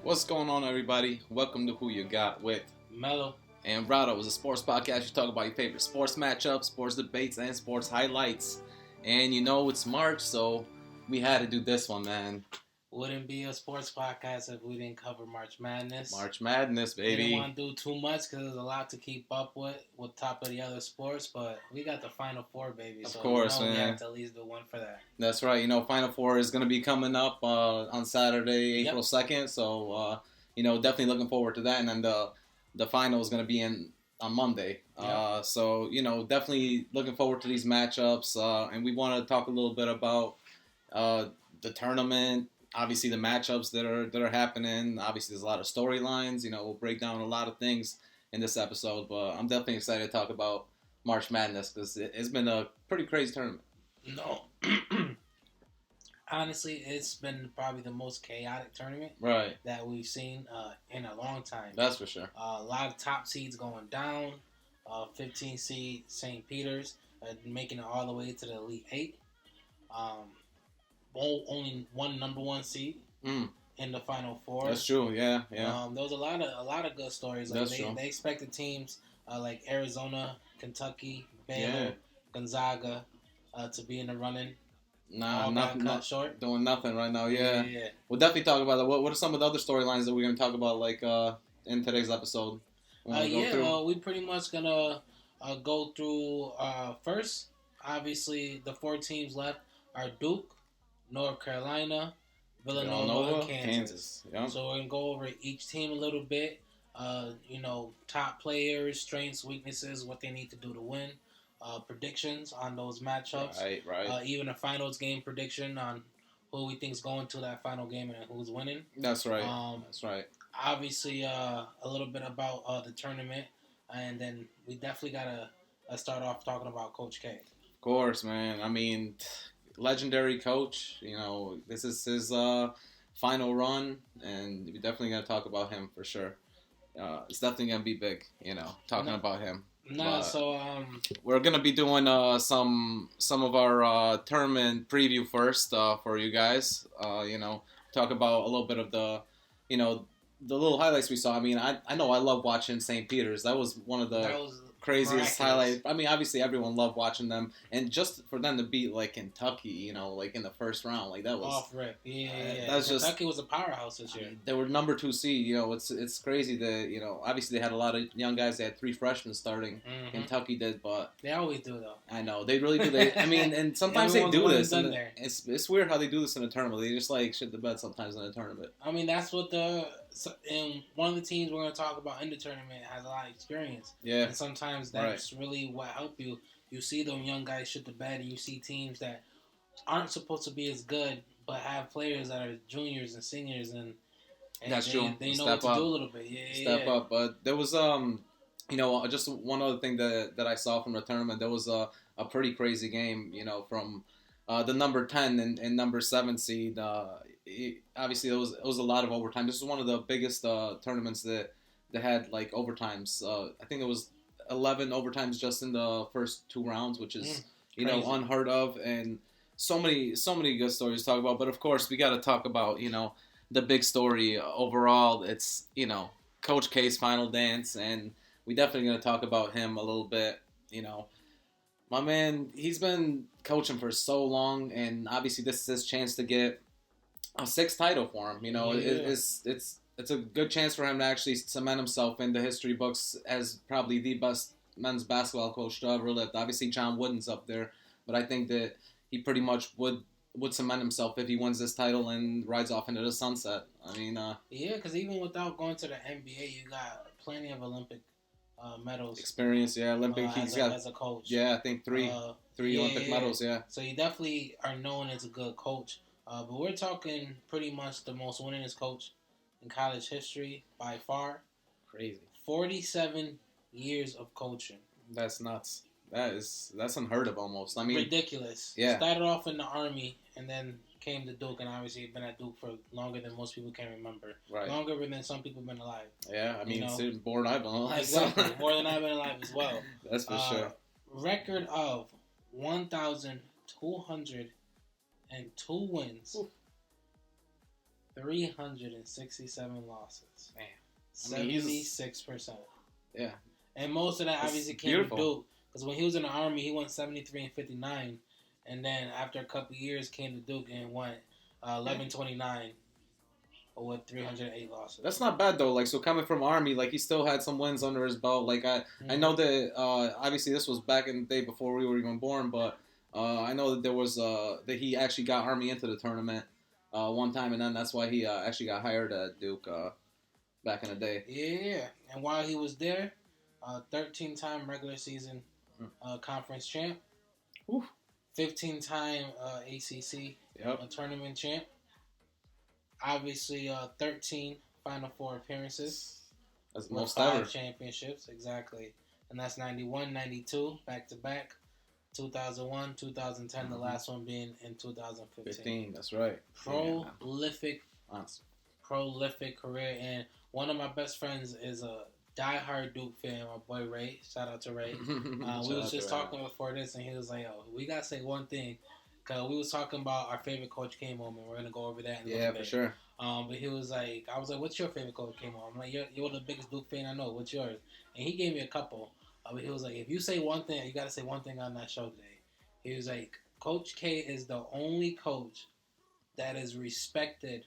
What's going on, everybody? Welcome to Who You Got with Melo and Rado. Is a sports podcast. You talk about your favorite sports matchups, sports debates, and sports highlights. And you know it's March, so we had to do this one, man. wouldn't be a sports podcast if we didn't cover March Madness. March Madness, We baby. didn't want to do too much because there's a lot to keep up with top of the other sports, but we got the Final Four, baby. Of so course, we man. have to at least do one for that. That's right. You know, Final Four is going to be coming up on Saturday, April 2nd. So, definitely looking forward to that. And then the final is going to be on Monday. Yep. So, definitely looking forward to these matchups. And we want to talk a little bit about the tournament. Obviously, the matchups that are happening. Obviously, there's a lot of storylines. We'll break down a lot of things in this episode. But I'm definitely excited to talk about March Madness because it's been a pretty crazy tournament. No. Honestly, it's been probably the most chaotic tournament that we've seen in a long time. That's for sure. A lot of top seeds going down. 15 seed St. Peter's making it all the way to the Elite Eight. Only one number one seed in the Final Four. That's true. Yeah. There was a lot of good stories. Like they expected teams like Arizona, Kentucky, Baylor, Gonzaga to be in the running. Nah, not short. Doing nothing right now. Yeah. We'll definitely talk about that. What are some of the other storylines that we're going to talk about, like in today's episode? We pretty much gonna go through first. Obviously, the four teams left are Duke, North Carolina, Villanova, and Kansas. Yep. So we're gonna go over each team a little bit. Top players, strengths, weaknesses, what they need to do to win. Predictions on those matchups. Right. Even a finals game prediction on who we think's going to that final game and who's winning. That's right. That's right. Obviously, a little bit about the tournament, and then we definitely gotta start off talking about Coach K. Of course, man. I mean, legendary coach. This is his final run, and we're definitely gonna talk about him for sure. It's definitely gonna be big. Talking about him. We're gonna be doing some of our tournament preview first for you guys. Talk about a little bit of the little highlights we saw. I mean, I know I love watching St. Peter's. That was one of the craziest highlights. I mean, obviously everyone loved watching them, and just for them to beat like Kentucky, like in the first round, like that was off rip. That's Kentucky was a powerhouse this year. They were number 2 seed. It's crazy that obviously they had a lot of young guys. They had 3 freshmen starting. Mm-hmm. Kentucky did, but they always do though. I know they really do. And sometimes they do this. And it's weird how they do this in a tournament. They just like shit the bed sometimes in a tournament. I mean, that's what and one of the teams we're going to talk about in the tournament has a lot of experience. Yeah. And sometimes that's really what helps you. You see them young guys shit the bed, and you see teams that aren't supposed to be as good, but have players that are juniors and seniors, and that's true. They know what to do a little bit. Step up. But there was just one other thing that I saw from the tournament. There was a pretty crazy game. From the number 10 and number 7 seed. Obviously, it was a lot of overtime. This is one of the biggest tournaments that had like overtimes. I think it was 11 overtimes just in the first 2 rounds, which is unheard of, and so many good stories to talk about. But of course, we got to talk about the big story overall. It's Coach K's final dance, and we definitely going to talk about him a little bit. My man, he's been coaching for so long, and obviously this is his chance to get a 6th title for him. It's a good chance for him to actually cement himself in the history books as probably the best men's basketball coach to ever lived. Obviously, John Wooden's up there, but I think that he pretty much would cement himself if he wins this title and rides off into the sunset. I mean, because even without going to the NBA, you got plenty of Olympic medals. Experience, Olympic. As a coach. Yeah, I think three Olympic medals. Yeah. So you definitely are known as a good coach. But we're talking pretty much the most winningest coach in college history by far. Crazy. 47 years of coaching. That's nuts. That's unheard of almost. I mean, ridiculous. Yeah. Started off in the Army and then came to Duke, and obviously been at Duke for longer than most people can remember. Right. Longer than some people have been alive. Yeah, I mean, more than I've been alive. Exactly. More than I've been alive as well. That's for sure. Record of 1,202 wins. Ooh. 367 losses. Man. 76%. Yeah. And most of that obviously came to Duke. Because when he was in the Army, he went 73-59. And then after a couple years, came to Duke and went 11-29 with 308 losses. That's not bad, though. Like, so coming from Army, like, he still had some wins under his belt. Like, I know that, obviously, this was back in the day before we were even born, but I know that there was, that he actually got Army into the tournament one time, and then that's why he actually got hired at Duke back in the day. Yeah, and while he was there, 13-time regular season conference champ, 15-time ACC tournament champ, obviously 13 Final Four appearances. That's most 5 ever. championships, exactly. And that's 91, 92, back-to-back, 2001, 2010, the last one being in 2015. That's right. Prolific career. And one of my best friends is a diehard Duke fan, my boy Ray. Shout out to Ray. We was just talking before this, and he was like, "Oh, we gotta say one thing." Cause we was talking about our favorite Coach K moment. We're gonna go over that in a little bit. For sure. But he was like, I was like, "What's your favorite Coach K moment?" I'm like, "You're the biggest Duke fan I know. What's yours?" And he gave me a couple. But he was like, "If you say one thing, you gotta say one thing on that show today." He was like, "Coach K is the only coach that is respected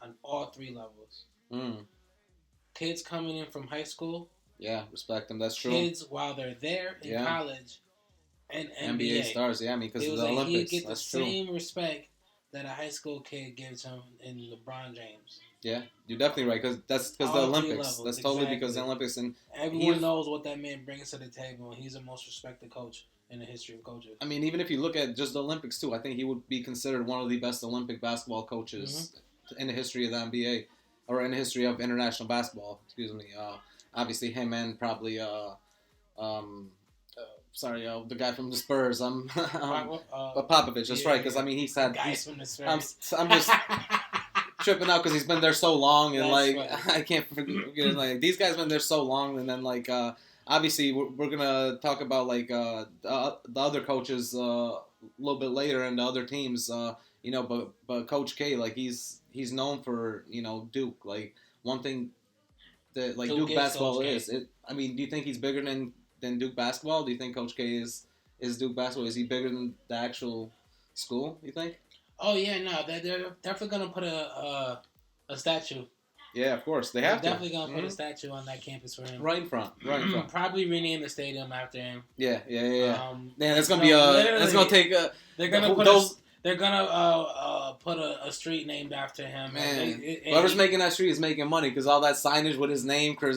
on all 3 levels." Kids coming in from high school. Yeah, respect them. That's true. Kids while they're there in college and NBA stars. Yeah, I mean, because of the Olympics. He get the same respect that a high school kid gives him in LeBron James. Yeah, you're definitely right. Because the Olympics. That's totally because the Olympics. And everyone knows what that man brings to the table. And he's the most respected coach in the history of coaches. I mean, even if you look at just the Olympics too, I think he would be considered one of the best Olympic basketball coaches in the history of the NBA. Or in the history of international basketball, excuse me. Obviously, him and probably, the guy from the Spurs. Popovich. That's right, because I mean, he's had. From the Spurs. I'm just tripping out because he's been there so long, and I can't forget. Like these guys been there so long, and then obviously we're gonna talk about the other coaches a little bit later and the other teams. But Coach K, he's known for, Duke. Like, one thing that, Duke basketball is. I mean, do you think he's bigger than Duke basketball? Do you think Coach K is Duke basketball? Is he bigger than the actual school, you think? Oh, yeah, no. They're definitely going to put a statue. Yeah, of course. They're definitely going to put a statue on that campus for him. Right in front. Probably rename the stadium after him. Yeah. That's going to be that's going to take They're going to put They're gonna put a street named after him. Man, whoever's making that street is making money because all that signage with his name, how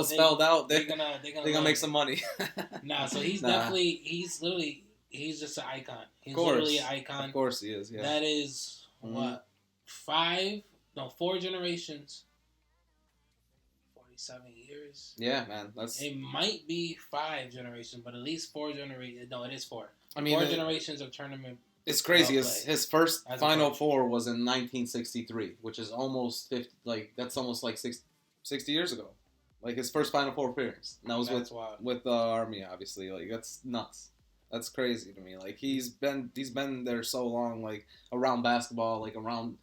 it's spelled out, they're gonna make some money. So he's definitely he's just an icon. He's literally an icon. Of course he is. Yeah. That is 4 generations. 47 years. Yeah, man. It might be 5 generations, but at least 4 generations. No, it is 4. I mean, 4 generations of tournament. It's crazy. His first Final Four was in 1963, which is almost 50. That's almost 60 years ago. His first Final Four appearance. And that was with the Army, obviously. That's nuts. That's crazy to me. He's been there so long. Around basketball, around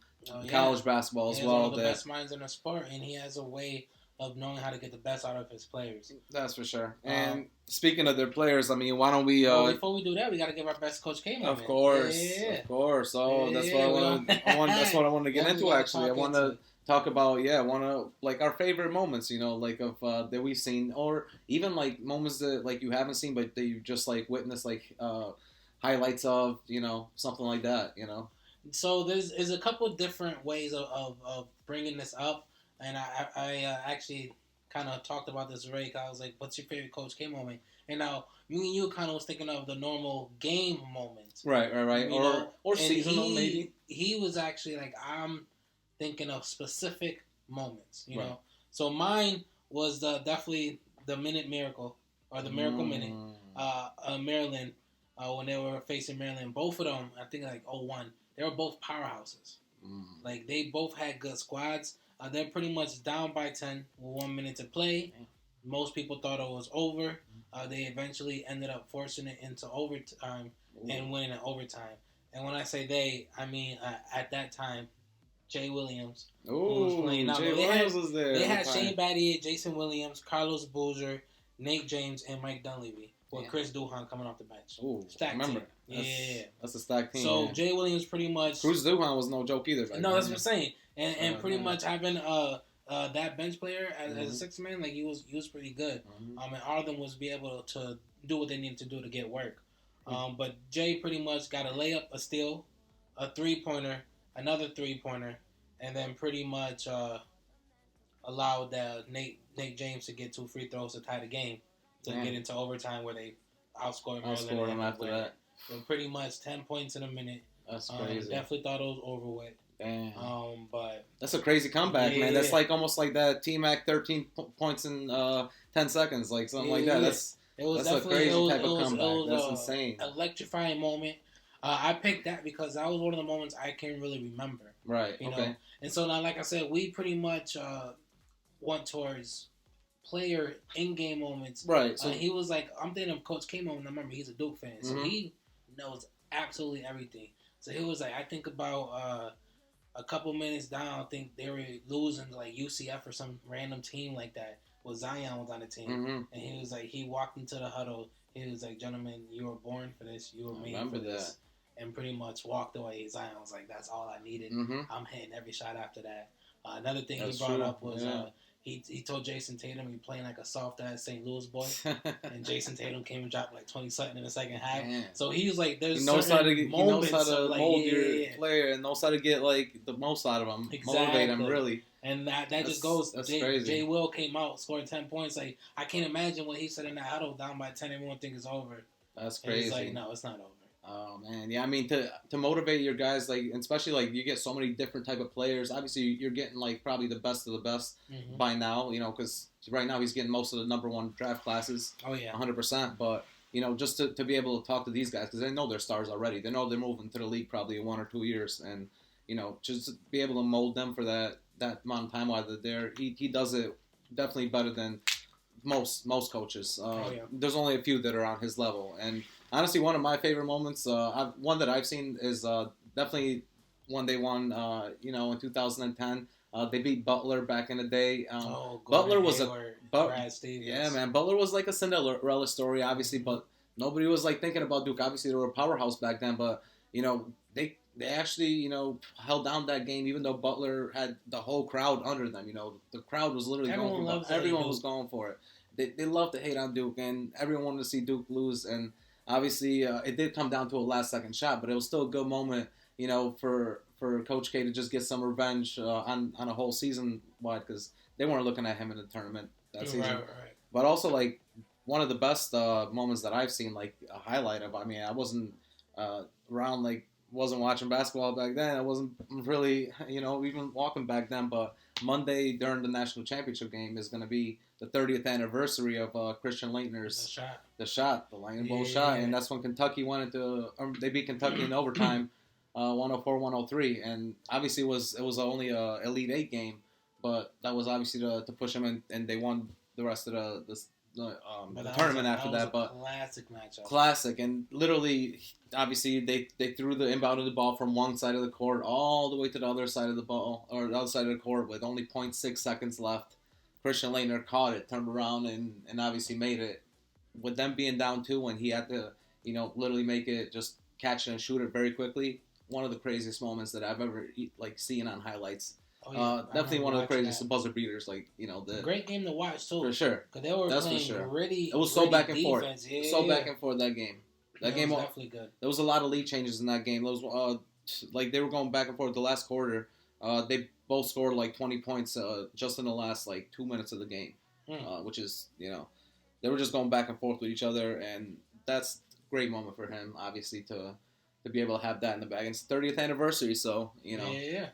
college basketball as well. He's one of the best minds in the sport, and he has a way of knowing how to get the best out of his players. That's for sure. And speaking of their players, I mean, why don't we... before we do that, we got to give our best Coach K moment. Of course. Oh, that's what that's what I wanted to get into, actually. I want to talk about, our favorite moments, of that we've seen, or even, moments that, you haven't seen, but that you just, witnessed, highlights of, something like that, So there's a couple different ways of bringing this up. And I actually kind of talked about this already. I was like, what's your favorite Coach K moment? And now, me and you kind of was thinking of the normal game moments. Right. Or seasonal, maybe. He was actually I'm thinking of specific moments, you know. So mine was definitely the Minute Miracle, or the Miracle Minute, Maryland, when they were facing Maryland. Both of them, I think 01, they were both powerhouses. They both had good squads. They're pretty much down by 10 with 1 minute to play. Most people thought it was over. They eventually ended up forcing it into overtime and winning in overtime. And when I say they, I mean at that time, Jay Williams. Ooh, Jay Williams was there. They had Shane Battier, Jason Williams, Carlos Boozer, Nate James, and Mike Dunleavy. With Chris Duhon coming off the bench. Ooh, stacked remember. team. That's a stacked team. So Jay Williams pretty much. Chris Duhon was no joke either. Right? No, that's what I'm saying. And pretty much having that bench player as a sixth man, like he was pretty good. And all of them was be able to do what they needed to do to get work. But Jay pretty much got a layup, a steal, a 3-pointer, another 3-pointer, and then pretty much allowed Nate James to get 2 free throws to tie the game to get into overtime where they outscored them after that. So pretty much 10 points in a minute. That's crazy. Definitely thought it was over with. Damn. But that's a crazy comeback, man. That's like almost like that T-Mac 13 points in 10 seconds, like something like that. That's a crazy type of comeback. That's insane. Electrifying moment. I picked that because that was one of the moments I can really remember. Right. You know? And so now, like I said, we pretty much went towards player in-game moments. Right. So he was like, I'm thinking of Coach K-Mo, and I remember he's a Duke fan, so he knows absolutely everything. So he was like, I think about a couple minutes down, I think they were losing to like UCF or some random team like that. Well, Zion was on the team, and he was like, he walked into the huddle. He was like, gentlemen, you were born for this. You were made for this. And pretty much walked away. Zion was like, that's all I needed. I'm hitting every shot after that. Another thing he brought up was he told Jason Tatum he playing like a soft ass St. Louis boy, and Jason Tatum came and dropped like 20 something in the second half. Man. So he was like, there's certain moments he knows how to mold your player and knows how to get like the most out of him, motivate him really. And that just goes. Crazy. Jay Will came out, scored 10 points. Like I can't imagine what he said in that huddle, down by 10. Everyone think it's over. That's crazy. And he's like, no, it's not over. Oh man, yeah. I mean, to motivate your guys, like especially like you get so many different type of players. Obviously, you're getting like probably the best of the best by now. You know, because right now he's getting most of the number 1 draft classes. Oh yeah, 100%. But you know, just to be able to talk to these guys because they know they're stars already. They know they're moving to the league probably in 1 or 2 years, and you know, just to be able to mold them for that amount of time while they're there. He does it definitely better than most coaches. There's only a few that are on his level, and honestly, one of my favorite moments, one that I've seen is definitely when they won, in 2010. They beat Butler back in the day. Butler was Brad Stevens. Yeah, man. Butler was like a Cinderella story, obviously, but nobody was like thinking about Duke. Obviously, they were a powerhouse back then, but you know they actually held down that game, even though Butler had the whole crowd under them. You know, the crowd was literally everyone was going for it. They love to hate on Duke, and everyone wanted to see Duke lose. And obviously, it did come down to a last-second shot, but it was still a good moment, for Coach K to just get some revenge on a whole season wide because they weren't looking at him in the tournament that season. Right. But also, like one of the best moments that I've seen, like a highlight of. I mean, I wasn't around, like wasn't watching basketball back then. I wasn't really, even walking back then. But Monday during the national championship game is going to be the 30th anniversary of Christian Laettner's the Lightning Bolt shot, and that's when Kentucky they beat Kentucky in overtime, 104-103, and obviously it was only a Elite Eight game, but that was obviously to push them, and they won the rest of the tournament after that. But classic matchup. Classic, and literally, obviously they threw the inbound of the ball from one side of the court all the way to the other side of the ball or the other side of the court with only 0.6 seconds left. Christian Laettner caught it, turned around, and obviously made it. With them being down 2, when he had to, literally make it, just catch it and shoot it very quickly. One of the craziest moments that I've ever seen on highlights. Definitely one of the craziest buzzer beaters. The great game to watch too. For sure, because they were playing gritty. It was so back and forth. Yeah. Back and forth that game. That game was definitely good. There was a lot of lead changes in that game. Those they were going back and forth. The last quarter, they both scored like 20 points just in the last 2 minutes of the game, which is they were just going back and forth with each other, and that's a great moment for him, obviously, to be able to have that in the bag. It's the 30th anniversary, so Yeah.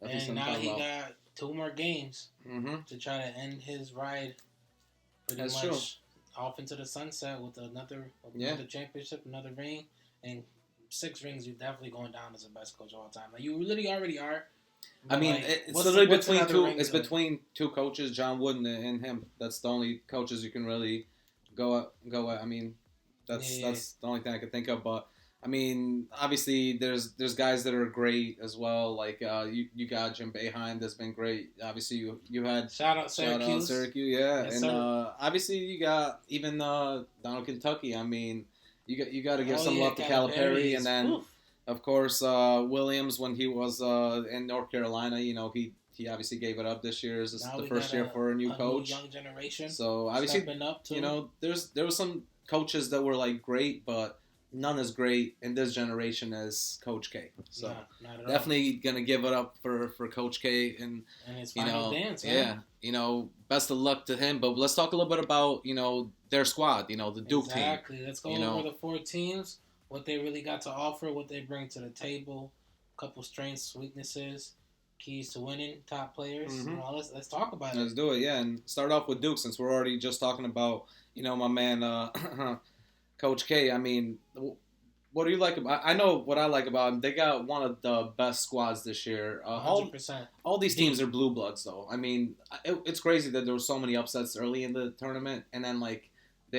And now he got 2 more games to try to end his ride pretty much off into the sunset with another championship, another ring, and 6 rings. You're definitely going down as the best coach of all time. Like you literally already are. I mean, it's literally between two. It's between 2 coaches, John Wooden and him. That's the only coaches you can really go at. I mean, that's the only thing I can think of. But I mean, obviously, there's guys that are great as well. Like you got Jim Boeheim that's been great. Obviously, you had Shout out Syracuse, yeah, yes, and obviously you got even down in Kentucky. I mean, you got to give some love to Calipari, and then of course Williams when he was in North Carolina. You know, he obviously gave it up this year. This is the first year for a new coach, new young generation. So obviously, stepping up too. You know, there was some coaches that were like great, but none as great in this generation as Coach K. So definitely gonna give it up for Coach K and his final dance. Yeah, best of luck to him. But let's talk a little bit about their squad. The Duke team. Exactly. Let's go over the 4 teams, what they really got to offer, what they bring to the table, a couple strengths, weaknesses, keys to winning, top players. Mm-hmm. Let's talk about it. Let's do it. Yeah, and start off with Duke since we're already just talking about my man. Coach K, I mean, what do you like about? I know what I like about him. They got one of the best squads this year. 100%. All these teams are blue bloods, though. I mean, it's crazy that there were so many upsets early in the tournament, and then like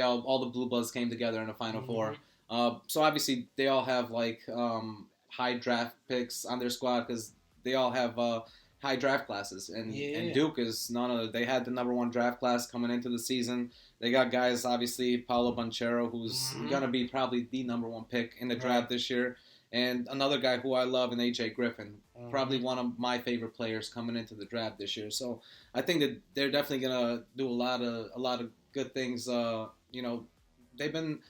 all the blue bloods came together in the Final Four. So obviously they all have like high draft picks on their squad because they all have high draft classes, and Duke is none of. They had the #1 draft class coming into the season. They got guys, obviously, Paolo Banchero, who's going to be probably the #1 pick in the draft this year. And another guy who I love, AJ Griffin, probably one of my favorite players coming into the draft this year. So I think that they're definitely going to do a lot of good things. They've been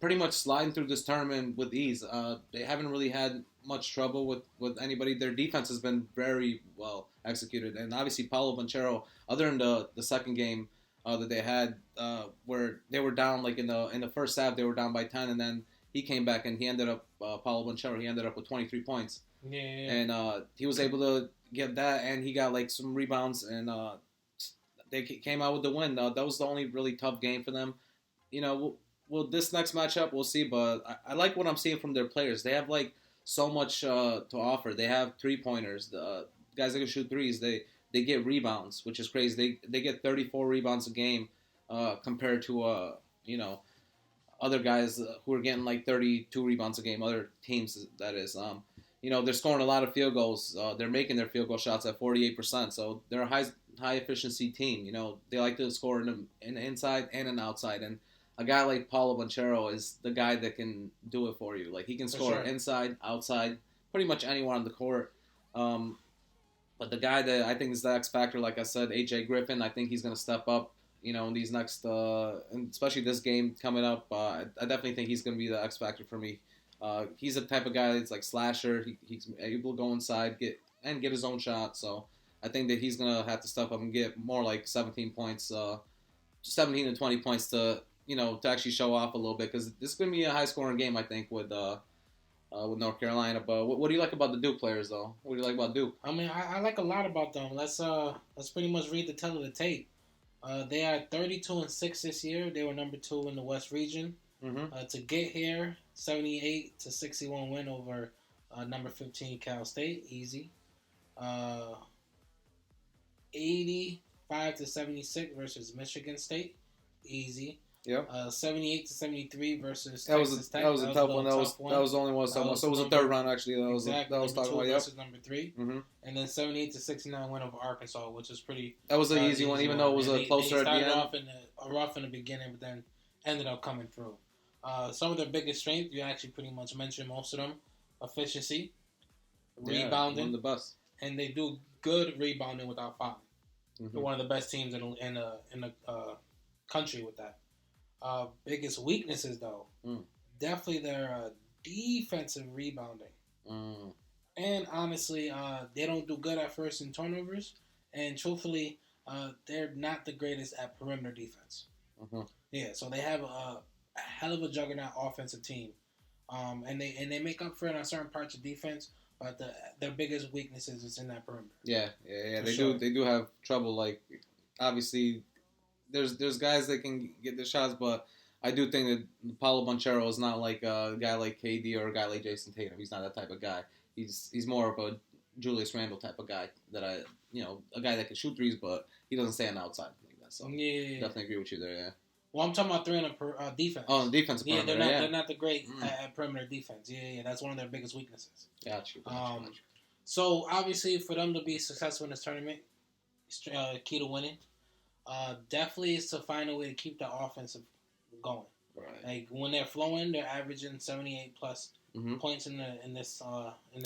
pretty much sliding through this tournament with ease. They haven't really had much trouble with anybody. Their defense has been very well executed. And obviously, Paolo Banchero, other than the second game, that they had where they were down like in the first half they were down by 10 and then he came back and he ended up Paolo Banchero he ended up with 23 points and he was able to get that and he got like some rebounds and they came out with the win. That was the only really tough game for them. Well this next matchup we'll see, but I like what I'm seeing from their players. They have like so much to offer. They have 3-pointers, the guys that can shoot threes. They get rebounds, which is crazy. They get 34 rebounds a game compared to other guys who are getting like 32 rebounds a game. Other teams, that is. They're scoring a lot of field goals. They're making their field goal shots at 48%. So they're a high efficiency team. They like to score in the inside and an outside. And a guy like Paolo Banchero is the guy that can do it for you. Like he can score inside, outside, pretty much anywhere on the court. But the guy that I think is the X factor, like I said, AJ Griffin, I think he's going to step up, in these next, and especially this game coming up. I definitely think he's going to be the X factor for me. He's the type of guy that's like slasher. He's able to go inside, get his own shot. So I think that he's going to have to step up and get more like 17 points, 17 to 20 points to actually show off a little bit because this is going to be a high scoring game, I think, with North Carolina. But what do you like about the Duke players, though? What do you like about Duke? I mean, I like a lot about them. Let's pretty much read the tell of the tape. They are 32-6 this year. They were #2 in the West region. To get here, 78-61 win over number 15 Cal State, easy. 85-76 versus Michigan State, easy. Yep. 78-73 versus Texas Tech. That was a tough one. That was the only one. So it was a third round actually. That was talking about. Versus number 3. And then 78-69 win over Arkansas, which is pretty. That was an easy one, even though it was closer at the end. They started off rough in the beginning, but then ended up coming through. Some of their biggest strengths, you actually pretty much mentioned most of them: efficiency, rebounding, one of the best, and they do good rebounding without fouling. They're one of the best teams in the country with that. Biggest weaknesses, though, definitely their defensive rebounding. And honestly, they don't do good at first in turnovers. And truthfully, they're not the greatest at perimeter defense. Yeah, so they have a hell of a juggernaut offensive team. And they make up for it on certain parts of defense, but their biggest weaknesses is in that perimeter. Yeah. They do have trouble. Like, obviously, there's guys that can get the shots, but I do think that Paolo Banchero is not like a guy like KD or a guy like Jason Tatum. He's not that type of guy. He's more of a Julius Randle type of guy that a guy that can shoot threes, but he doesn't stay on the outside like that. So definitely agree with you there. Yeah. Well, I'm talking about three on defense. Oh, defensive perimeter. They're not the great at perimeter defense. Yeah, that's one of their biggest weaknesses. Got you. So obviously, for them to be successful in this tournament, key to winning, definitely is to find a way to keep the offensive going. Right. Like when they're flowing, they're averaging 78 plus points in this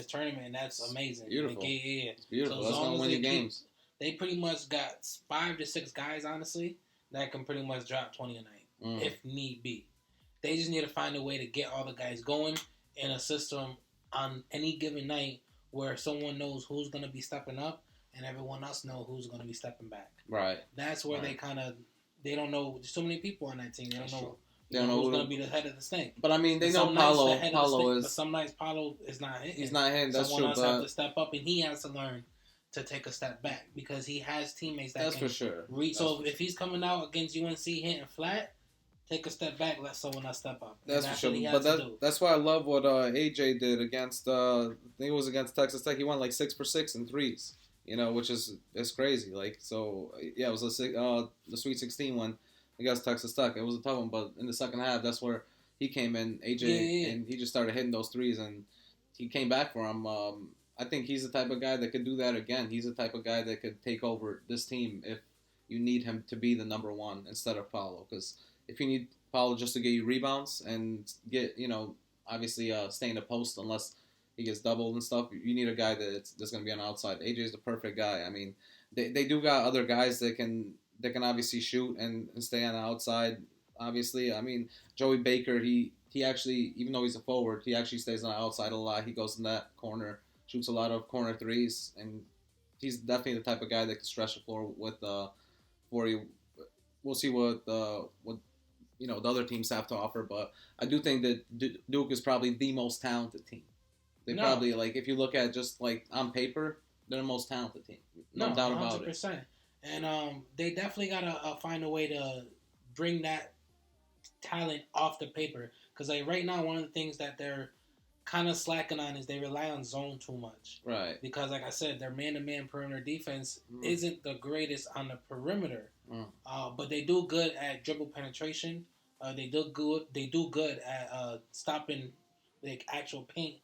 tournament, and that's amazing. Beautiful. Like, It's beautiful. So that's gonna win you games. They pretty much got 5 to 6 guys, honestly, that can pretty much drop 20 a night if need be. They just need to find a way to get all the guys going in a system on any given night where someone knows who's going to be stepping up and everyone else know who's going to be stepping back. Right. That's where they don't know. There's so many people on that team. They don't know. They don't know who's going to be the head of the snake. But I mean, they know Paulo is. But some nights Paulo is not hitting. He's not hitting. That's Someone true. else has to step up, and he has to learn to take a step back because he has teammates that that's can for sure. So if he's coming out against UNC hitting flat, take a step back, let someone else step up. That's for sure. But that's why I love what AJ did against. I think it was against Texas Tech. He went like 6 for 6 in threes. Which is crazy. Like so, yeah, it was the Sweet 16 one against Texas Tech. It was a tough one, but in the second half, that's where he came in, AJ, and he just started hitting those threes, and he came back for him. I think he's the type of guy that could do that again. He's the type of guy that could take over this team if you need him to be the number one instead of Paulo. Because if you need Paulo just to get you rebounds and get, obviously stay in the post unless he gets doubled and stuff, you need a guy that's going to be on the outside. AJ is the perfect guy. I mean, they do got other guys that can obviously shoot and stay on the outside. Obviously, I mean, Joey Baker, he actually, even though he's a forward, he actually stays on the outside a lot. He goes in that corner, shoots a lot of corner threes, and he's definitely the type of guy that can stretch the floor with for you. We'll see what the other teams have to offer, but I do think that Duke is probably the most talented team. Probably, like, if you look at just like on paper, they're the most talented team. No doubt about 100%. It. And they definitely gotta find a way to bring that talent off the paper, because like right now, one of the things that they're kind of slacking on is they rely on zone too much. Right. Because like I said, their man-to-man perimeter defense isn't the greatest on the perimeter, but they do good at dribble penetration. They do good at stopping like actual paint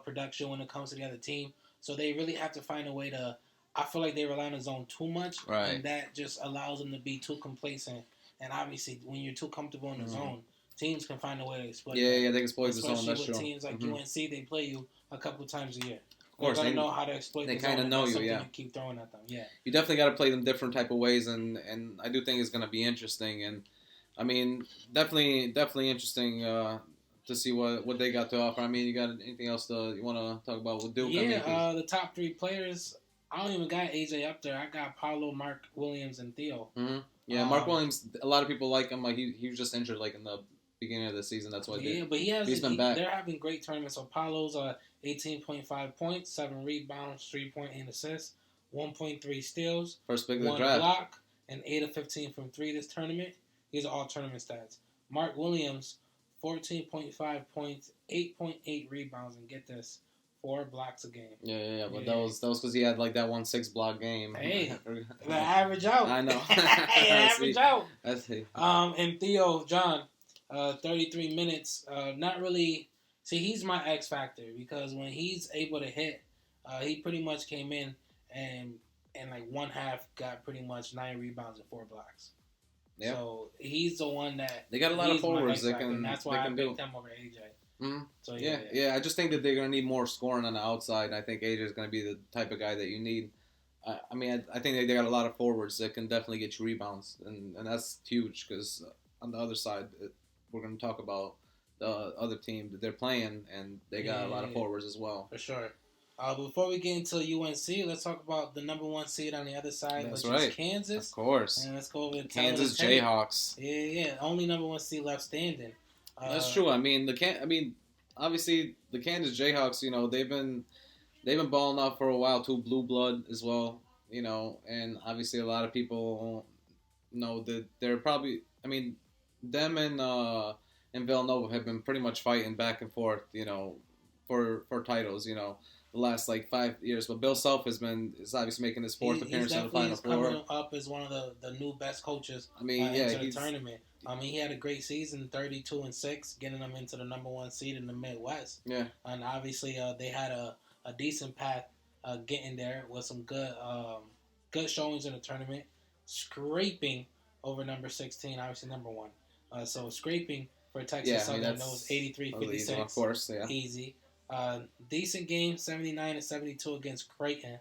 production when it comes to the other team. So they really have to find a way to. I feel like they rely on the zone too much, and that just allows them to be too complacent. And obviously, when you're too comfortable in the zone, teams can find a way to exploit. Yeah, they can exploit the zone. That's true. Especially with teams like UNC, they play you a couple times a year. Of course, they know how to exploit. They kind of know you. Yeah, you keep throwing at them. Yeah, you definitely got to play them different type of ways, and I do think it's going to be interesting. And I mean, definitely interesting to see what they got to offer. I mean, you got anything else you want to talk about with Duke? Yeah, the top 3 players. I don't even got AJ up there. I got Paulo, Mark Williams, and Theo. Mm-hmm. Yeah, Mark Williams. A lot of people like him. Like he was just injured like in the beginning of the season. That's why. Yeah, but he's been back. They're having great tournaments. So Paulo's 18.5 points, 7 rebounds, 3.8 assists, 1.3 steals, first pick of the draft, 1 block, and 8 of 15 from 3 this tournament. These are all tournament stats. Mark Williams, 14.5 points, 8.8 rebounds, and get this, 4 blocks a game. Yeah. But that was because he had like that 1-6 block game. Hey, the average out. I know. Average out. That's it. And Theo, John, 33 minutes. Not really. See, he's my X factor because when he's able to hit, he pretty much came in and like one half got pretty much 9 rebounds and 4 blocks. Yeah. So he's the one that they got a lot of forwards that can. And that's why I picked him over AJ. Mm-hmm. So yeah. I just think that they're going to need more scoring on the outside. I think AJ is going to be the type of guy that you need. I mean, I think they got a lot of forwards that can definitely get you rebounds, and that's huge because on the other side, we're going to talk about the other team that they're playing, and they got a lot of forwards as well. For sure. Before we get into UNC, let's talk about the number 1 seed on the other side, which is Kansas. Of course. And let's go over Kansas Jayhawks. Yeah. Only number 1 seed left standing. That's true. I mean, obviously the Kansas Jayhawks. They've been balling out for a while too. Blue blood as well. And obviously a lot of people know that they're probably. I mean, them and Villanova have been pretty much fighting back and forth. For titles. the last like 5 years. But Bill Self is obviously making his fourth appearance in the Final Four. He's coming up as one of the new best coaches. I mean, yeah, into the tournament. I mean, he had a great season, 32-6, getting them into the number one seed in the Midwest. Yeah, and obviously they had a decent path getting there with some good showings in the tournament, scraping over number 16, obviously number one. So scraping for Texas Southern, that was 83-56. Of course, yeah. Easy. Decent game, 79-72 against Creighton.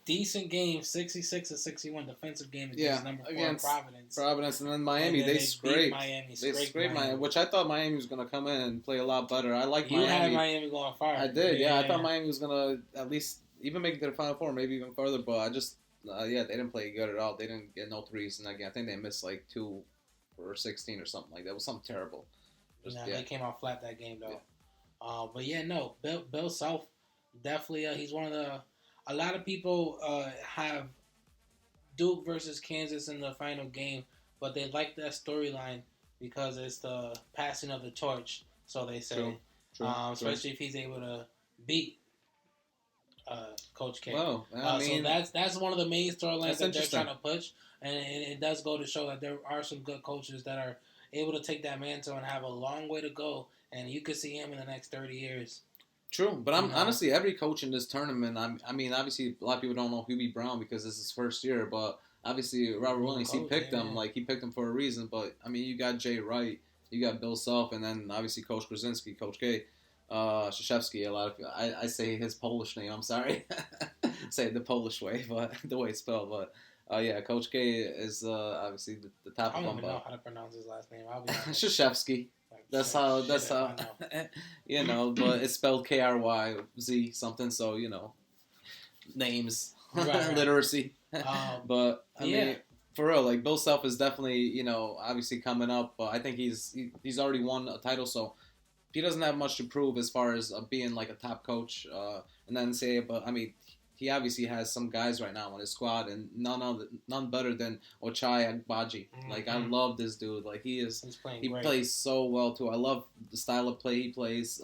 Decent game, 66-61 defensive game against number 4 Providence. And then Miami, they scraped Miami, which I thought Miami was going to come in and play a lot better. I like Miami. You had Miami going far. I did, yeah. I thought Miami was going to at least even make it to the Final Four, maybe even further, but I just, they didn't play good at all. They didn't get no threes in that game. I think they missed like 2 for 16 or something like that. It was something terrible. They came out flat that game, though. Yeah. But yeah, no, Bill Self, definitely, he's one of the... A lot of people have Duke versus Kansas in the final game, but they like that storyline because it's the passing of the torch, so they say. True. Especially if he's able to beat Coach K. Well, so that's one of the main storylines that they're trying to push, and it does go to show that there are some good coaches that are able to take that mantle and have a long way to go, and you could see him in the next 30 years. True, but honestly, every coach in this tournament, I mean, obviously, a lot of people don't know Hubie Brown because this is his first year, but obviously, Robert Williams, he picked him. Like, he picked him for a reason, but, I mean, you got Jay Wright, you got Bill Self, and then, obviously, Coach Krasinski, Coach K, Krzyzewski, a lot of people, I say his Polish name, I'm sorry, say it the Polish way, but the way it's spelled, but, Coach K is, obviously, the top of them. I don't even know how to pronounce his last name, I'll be honest. Krzyzewski. That's how, you know, but it's spelled Kryz something, so, you know, names, right. Literacy. But, I mean, for real, like, Bill Self is definitely, you know, obviously coming up, but I think he's already won a title, so he doesn't have much to prove as far as being, like, a top coach in the NCAA, but, I mean, he obviously has some guys right now on his squad, and none better than Ochai Agbaji. Mm-hmm. Like, I love this dude. Like, he plays so well too. I love the style of play he plays.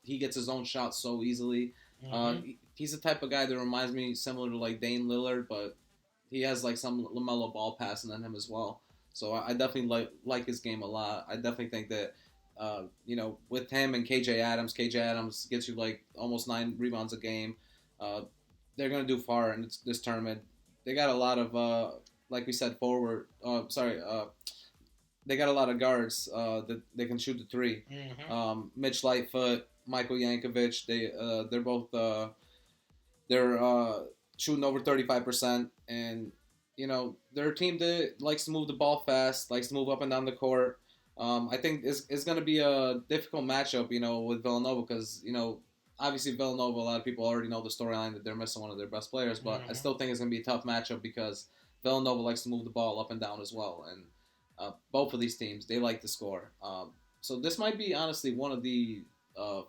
He gets his own shot so easily. Mm-hmm. He's the type of guy that reminds me similar to like Dame Lillard, but he has like some LaMelo ball passing in him as well. So I definitely like his game a lot. I definitely think that. You know, with him and KJ Adams gets you like almost 9 rebounds a game. They're going to do far in this tournament. They got a lot of, like we said, they got a lot of guards that they can shoot the three. Mm-hmm. Mitch Lightfoot, Michael Yankovic, they're both shooting over 35%, and you know they're a team that likes to move the ball fast, likes to move up and down the court. I think it's going to be a difficult matchup, you know, with Villanova because you know. Obviously, Villanova, a lot of people already know the storyline that they're missing one of their best players, but I still think it's going to be a tough matchup because Villanova likes to move the ball up and down as well, and both of these teams, they like to score. So this might be, honestly, one of the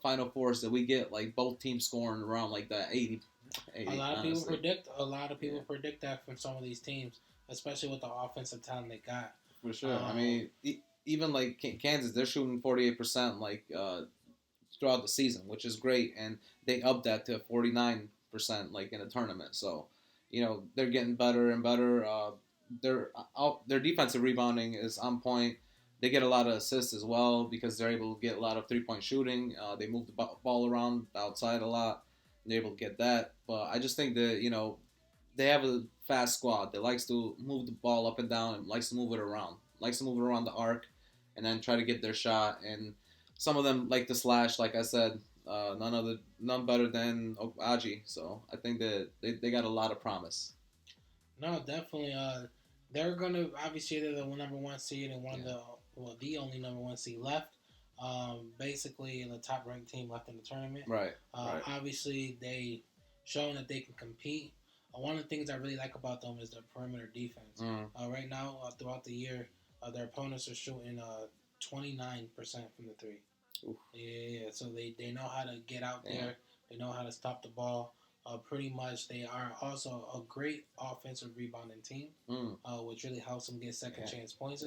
Final Fours that we get, like, both teams scoring around, like, that 80 a lot of people predict that from some of these teams, especially with the offensive talent they got. For sure. I mean, even, like, Kansas, they're shooting 48%, like, throughout the season, which is great, and they upped that to 49%, like in a tournament. So, you know, they're getting better and better. Their defensive rebounding is on point. They get a lot of assists as well because they're able to get a lot of 3-point shooting. They move the ball around outside a lot. They're able to get that. But I just think that, you know, they have a fast squad that likes to move the ball up and down and likes to move it around. Likes to move it around the arc and then try to get their shot. And some of them like to slash, like I said, none better than Agbaji. So I think that they got a lot of promise. No, definitely. They're gonna obviously they're the number one seed and the only number one seed left. Basically the top ranked team left in the tournament. Right. Obviously they shown that they can compete. One of the things I really like about them is their perimeter defense. Right now, throughout the year, their opponents are shooting 29% from the three. Oof. Yeah. So they know how to get out there. They know how to stop the ball. Pretty much, they are also a great offensive rebounding team, which really helps them get second chance points,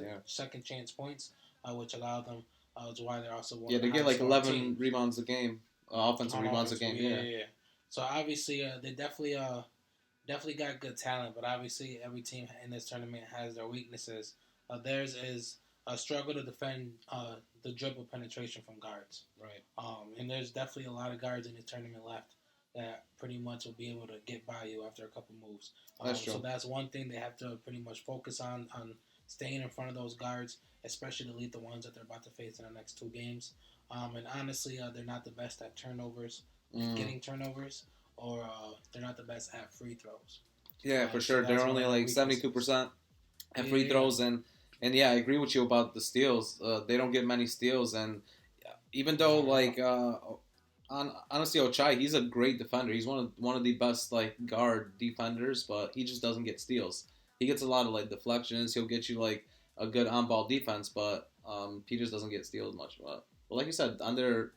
which allow them. That's why they're also one. Yeah, they get like 11 rebounds a game. offensive rebounds a game. Yeah. So obviously, they definitely got good talent, but obviously every team in this tournament has their weaknesses. Theirs is a struggle to defend the dribble penetration from guards. Right. And there's definitely a lot of guards in the tournament left that pretty much will be able to get by you after a couple moves. That's true. So that's one thing they have to pretty much focus on staying in front of those guards, especially to lead the ones that they're about to face in the next 2 games. And honestly, they're not the best at turnovers, getting turnovers, or they're not the best at free throws. Yeah, for sure. So they're only like 72% at free throws, and yeah, I agree with you about the steals. They don't get many steals, and even though like honestly, Ochai, he's a great defender. He's one of the best like guard defenders, but he just doesn't get steals. He gets a lot of like deflections. He'll get you like a good on-ball defense, but he just doesn't get steals much. But like you said, on their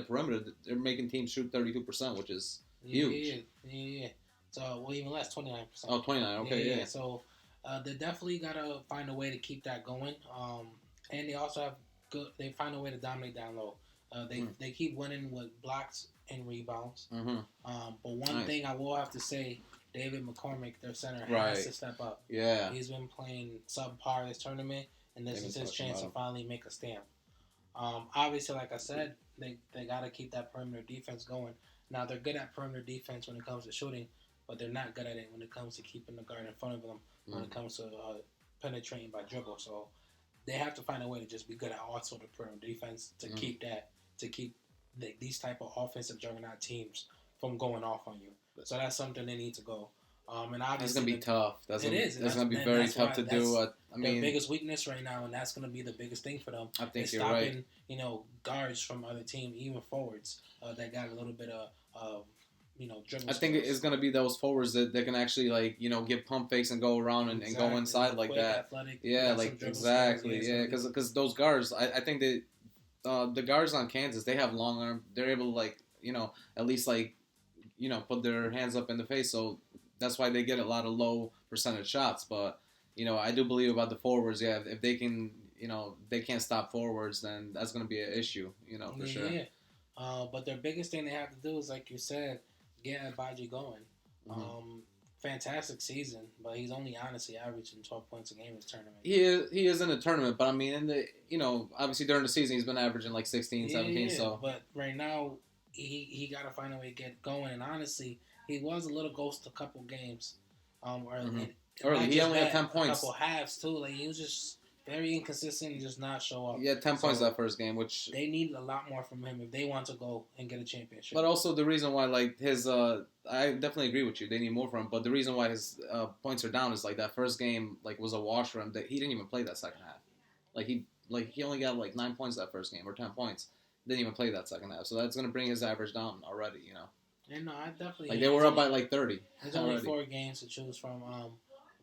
perimeter, they're making teams shoot 32%, which is huge. Yeah. So, well, even less, 29%. Oh, 29, okay, yeah. So, they definitely got to find a way to keep that going. And they also have they find a way to dominate down low. They keep winning with blocks and rebounds. Mm-hmm. But one thing I will have to say, David McCormick, their center, has to step up. Yeah. He's been playing subpar this tournament, and this is his chance to finally make a stamp. Obviously, like I said, they got to keep that perimeter defense going. Now, they're good at perimeter defense when it comes to shooting, but they're not good at it when it comes to keeping the guard in front of them, when it comes to penetrating by dribble. So they have to find a way to just be good at also the perimeter defense to keep these type of offensive juggernaut teams from going off on you. So that's something they need to go. And obviously, it's gonna be tough. That's gonna be very tough to do. I mean, their biggest weakness right now, and that's gonna be the biggest thing for them. I think is you're stopping, right. Guards from other teams, even forwards that got a little bit of dribble. I think it's gonna be those forwards that can actually like give pump fakes and go around and go inside like that. Athletic, yeah, like exactly. Yeah, because those guards, I think that the guards on Kansas, they have long arms. They're able to at least put their hands up in the face. So that's why they get a lot of low percentage shots. But I do believe about the forwards. Yeah, if they can, they can't stop forwards, then that's going to be an issue. For sure. Yeah. But their biggest thing they have to do is, like you said, get Abaji going. Mm-hmm. Fantastic season, but he's only honestly averaging 12 points a game in the tournament. He is in the tournament, but I mean, in the obviously during the season he's been averaging like 16, 17. So, but right now he got to find a way to get going. And honestly, he was a little ghost a couple games. Early, he only had 10 points. A couple halves too. Like he was just very inconsistent and just not show up. Yeah, 10 points that first game, which they need a lot more from him if they want to go and get a championship. But also the reason why his I definitely agree with you. They need more from him. But the reason why his points are down is that first game was a wash for him. That he didn't even play that second half. He only got 9 points that first game or 10 points. Didn't even play that second half. So that's gonna bring his average down already. And no, I definitely they were up by 30. There's only 4 games to choose from.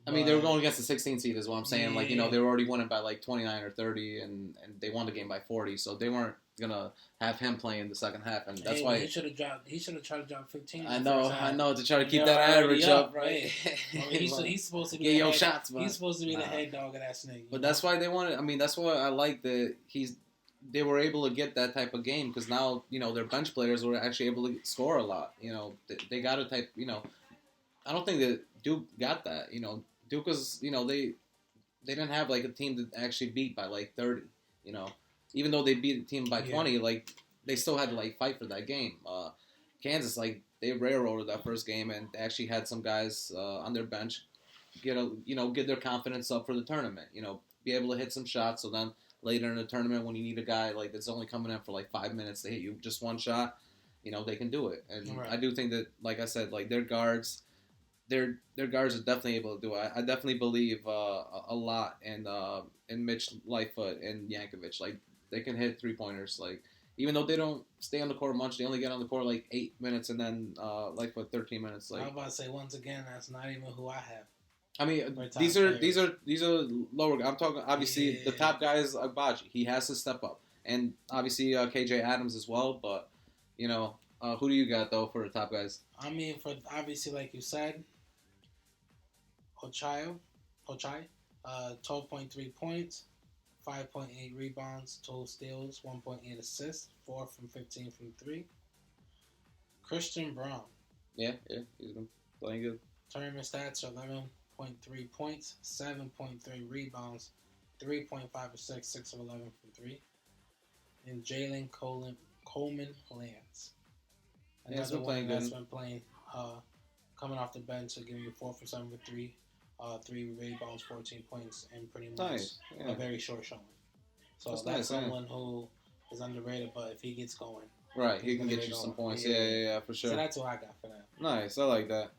I mean, they were going against the 16 seed is what I'm saying. They were already winning by 29 or 30, and they won the game by 40. So they weren't gonna have him play in the second half, and that's why he should have dropped. He should have tried to drop 15. I know to try to keep that average up, right? He's supposed to be get your shots, man. He's supposed to be the head dog of that snake. But that's why they wanted. I mean, that's why I like that they were able to get that type of game because now their bench players were actually able to score a lot. They got a type. I don't think that Duke got that. Duke was, they didn't have a team to actually beat by 30. Even though they beat a team by 20, they still had to fight for that game. Kansas, they railroaded that first game and they actually had some guys on their bench get their confidence up for the tournament. Be able to hit some shots. So then later in the tournament, when you need a guy that's only coming in for 5 minutes to hit you just one shot, they can do it. And I do think that, like I said, their guards. Their guards are definitely able to do it. I definitely believe a lot in Mitch Lightfoot and Yankovic. They can hit 3-pointers. Even though they don't stay on the court much, they only get on the court 8 minutes, and then Lightfoot 13 minutes. I'm about to say once again, that's not even who I have. I mean, these are lower. I'm talking obviously the top guy is Agbaji. He has to step up, and obviously KJ Adams as well. But who do you got though for the top guys? I mean, for obviously like you said. Ochai, 12.3 points, 5.8 rebounds, 12 steals, 1.8 assists, 4 from 15 from 3. Christian Brown. Yeah, he's been playing good. Tournament stats: 11.3 points, 7.3 rebounds, 3.5 assists, 6 of 11 from three. And Coleman Lance. Another one that's been playing, coming off the bench, giving you 4 for 7 for three, 3 rebounds, 14 points, and pretty much a very short showing. So that's someone who is underrated, but if he gets going, right, he can get you some points. Yeah, for sure. So that's what I got for that. Nice, I like that.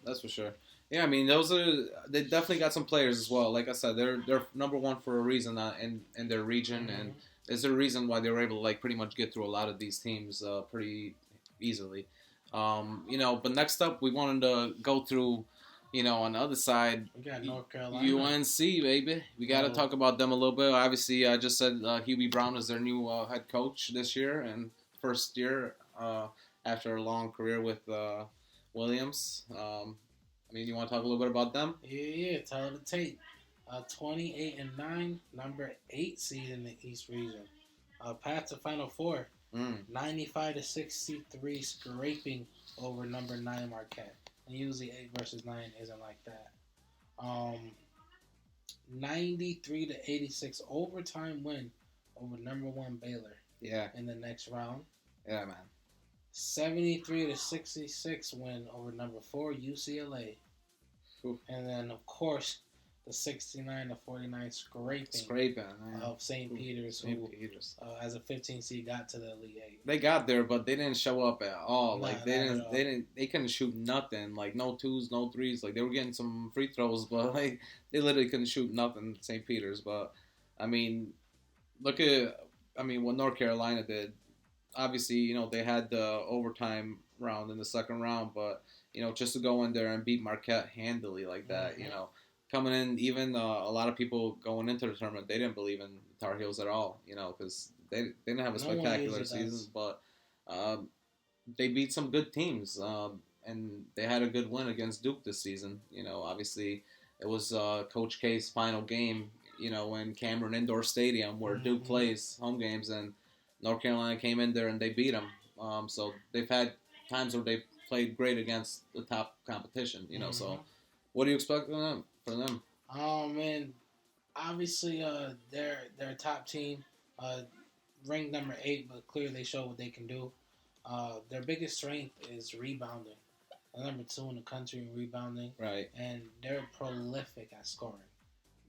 That's for sure. Yeah, I mean, they definitely got some players as well. Like I said, they're number one for a reason in their region, and there's a reason why they were able to like pretty much get through a lot of these teams pretty easily. But next up, we wanted to go through. On the other side, we got North Carolina. UNC, baby. We got to talk about them a little bit. Obviously, I just said Hubie Brown is their new head coach this year and first year after a long career with Williams. You want to talk a little bit about them? Yeah. Tell the tape. 28-9, number 8 seed in the East region. Path to Final Four. 95-63, scraping over number 9 Marquette. And usually 8 versus 9 isn't like that. 93-86 overtime win over number 1 Baylor. Yeah. In the next round. Yeah, man. 73-66 win over number 4 UCLA. Oof. And then of course the 69-49 scraping of St. Peter's, who as a 15 seed got to the Elite Eight. They got there, but they didn't show up at all. They couldn't shoot nothing. Like no twos, no threes. Like they were getting some free throws, but like they literally couldn't shoot nothing. St. Peter's, but look at what North Carolina did. Obviously, they had the overtime round in the second round, but just to go in there and beat Marquette handily like that, coming in, even a lot of people going into the tournament, they didn't believe in Tar Heels at all, because they didn't have a spectacular season, but they beat some good teams, and they had a good win against Duke this season. Obviously it was Coach K's final game, in Cameron Indoor Stadium where Duke plays home games, and North Carolina came in there and they beat them. So they've had times where they played great against the top competition, So what do you expect from them? Oh man, obviously they're a top team, ranked number 8, but clearly they show what they can do. Their biggest strength is rebounding. They're number 2 in the country in rebounding, right? And they're prolific at scoring.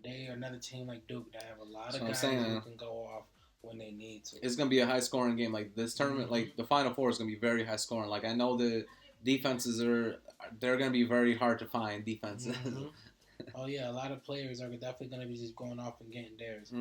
They are another team like Duke that have a lot of guys who can go off when they need to. It's gonna be a high scoring game. Like this tournament, like the Final Four is gonna be very high scoring. Like I know the defenses they're gonna be very hard to find defenses. Oh yeah, a lot of players are definitely gonna be just going off and getting theirs.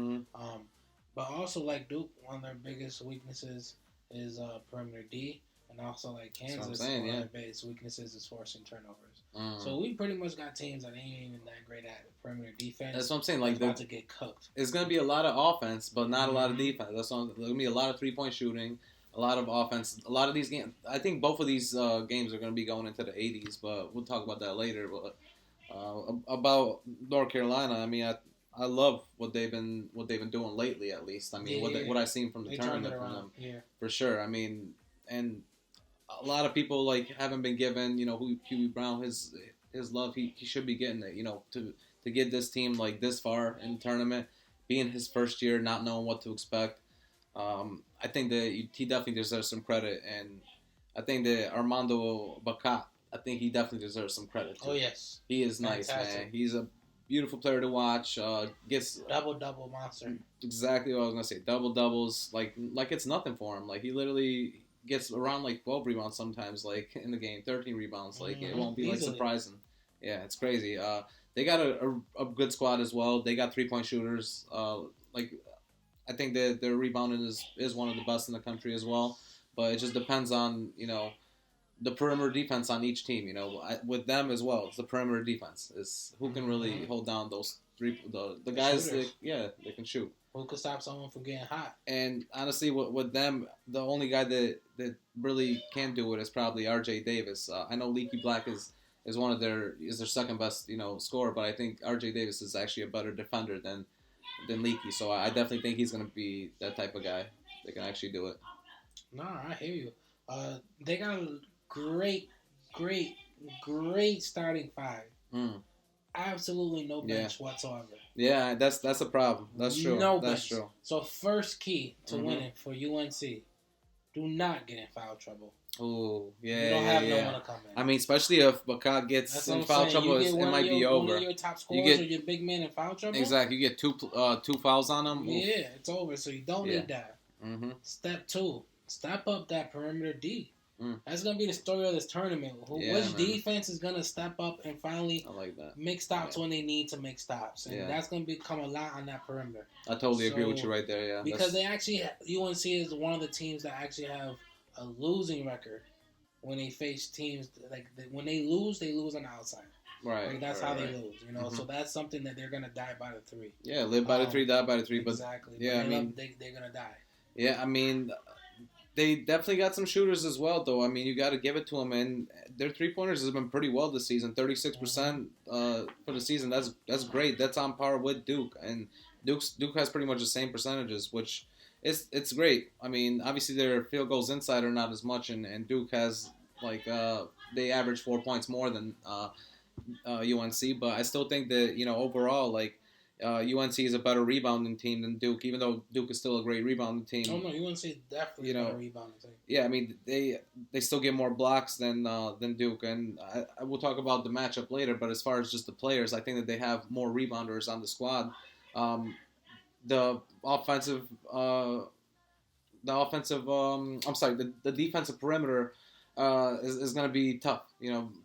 But also like Duke, one of their biggest weaknesses is perimeter D, and also like Kansas, one of their biggest weaknesses is forcing turnovers. So we pretty much got teams that ain't even that great at perimeter defense. That's what I'm saying. Like about to get cooked. It's gonna be a lot of offense, but not a lot of defense. There's gonna be a lot of 3-point shooting, a lot of offense. A lot of these games, I think both of these games are gonna be going into the 80s, but we'll talk about that later. But about North Carolina, I love what they've been doing lately. At least what I've seen from the tournament from them, for sure. And a lot of people like haven't been given Huey Brown his love. He should be getting it. To get this team like this far in the tournament, being his first year, not knowing what to expect. I think that he definitely deserves some credit, and I think that Armando Bacot, I think he definitely deserves some credit too. Oh yes, he is nice, man. He's a beautiful player to watch. Gets double monster. Exactly what I was gonna say. Double doubles, like it's nothing for him. Like he literally gets around like 12 rebounds sometimes, like in the game, 13 rebounds. Like it won't be like surprising. Yeah, it's crazy. They got a good squad as well. They got 3-point shooters. I think that their rebounding is one of the best in the country as well. But it just depends on the perimeter defense on each team. With them as well, it's the perimeter defense is who can really hold down those the guys that they can shoot. Who could stop someone from getting hot? And honestly, with them, the only guy that really can do it is probably R.J. Davis. I know Leaky Black is their second best scorer, but I think R.J. Davis is actually a better defender than Leaky. So I definitely think he's going to be that type of guy that can actually do it. No, I hear you. They got a great, great, great starting five. Mm. Absolutely no bench whatsoever. Yeah, that's a problem. That's true. No that's bench. true. So first key to winning for UNC, do not get in foul trouble. Oh, yeah. You don't have no one to come in. I mean, especially if Bakat gets in foul trouble, it might be over. One of your top scorers or your big man in foul trouble. Exactly. You get two fouls on them. Yeah, it's over. So you don't need that. Mm-hmm. Step 2, step up that perimeter D. Mm. That's gonna be the story of this tournament. Which defense is gonna step up and finally make stops when they need to make stops, and that's gonna become a lot on that perimeter. I totally agree with you right there. Yeah, because they actually UNC is one of the teams that actually have a losing record when they face teams when they lose on the outside. Right. Like that's how they lose. You know, so that's something that they're gonna die by the 3. Yeah, live by the 3, die by the 3. Exactly. But yeah, I mean, they're gonna die. Yeah, I mean, they definitely got some shooters as well, though. I mean, you got to give it to them, and their 3-pointers has been pretty well this season. 36% for the season. That's great. That's on par with Duke, and Duke has pretty much the same percentages, which it's great. I mean, obviously their field goals inside are not as much, and Duke has they average 4 points more than UNC, but I still think that overall UNC is a better rebounding team than Duke, even though Duke is still a great rebounding team. Oh no, UNC is definitely a better rebounding team. Yeah, I mean they still get more blocks than Duke, and I will talk about the matchup later. But as far as just the players, I think that they have more rebounders on the squad. The defensive perimeter is going to be tough.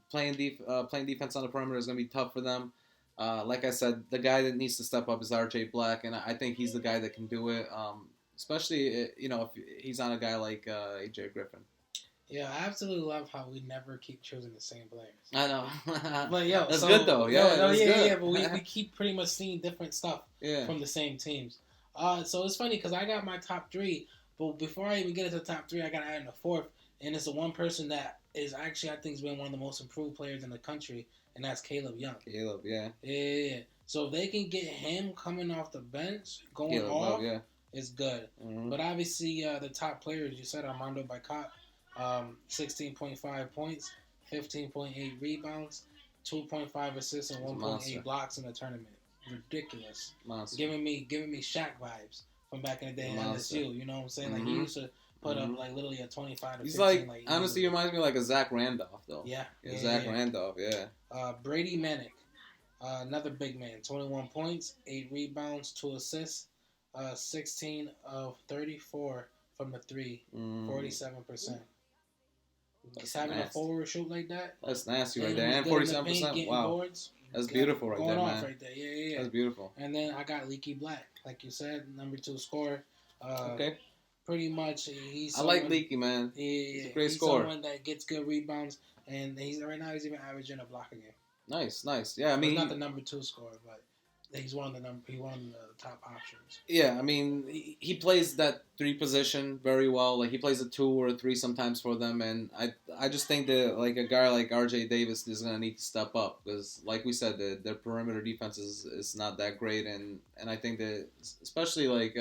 Playing defense on the perimeter is going to be tough for them. Like I said, the guy that needs to step up is RJ Black, and I think he's the guy that can do it. Especially if he's on a guy like AJ Griffin. Yeah, I absolutely love how we never keep choosing the same players. I know, but that's good though. Yeah, but we keep pretty much seeing different stuff from the same teams. So it's funny because I got my top 3, but before I even get into the top 3, I got to add in a 4th, and it's the one person that is actually I think has been one of the most improved players in the country. And that's Caleb Young. Yeah. So if they can get him coming off the bench, going off, it's good. Mm-hmm. But obviously, the top players, you said Armando Bacot, 16.5 points, 15.8 rebounds, 2.5 assists, and 1.8 blocks in the tournament. Ridiculous. Monster. Giving me Shaq vibes from back in the day in LSU. You know what I'm saying? Like he used to put up literally a 25 to 15. He's honestly, he reminds me like a Zach Randolph though. Zach Randolph. Brady Manick, another big man, 21 points, 8 rebounds, 2 assists, 16 of 34 from the 3, 47%. He's having a forward shoot like that. That's nasty right there, and 47%. Wow, boards. That's beautiful right there, man. Going off right there, yeah. That's beautiful. And then I got Leaky Black, like you said, number 2 scorer. Okay. Pretty much, he's. I like Leaky, man. He's a great scorer. Someone that gets good rebounds, and right now he's even averaging a block a game. Nice. Yeah, I mean, he's not the number 2 scorer, but he's one of the top options. Yeah, I mean, he plays that 3 position very well. Like he plays a 2 or a 3 sometimes for them, and I just think that like a guy like RJ Davis is gonna need to step up because, like we said, their perimeter defense is not that great, and I think that especially like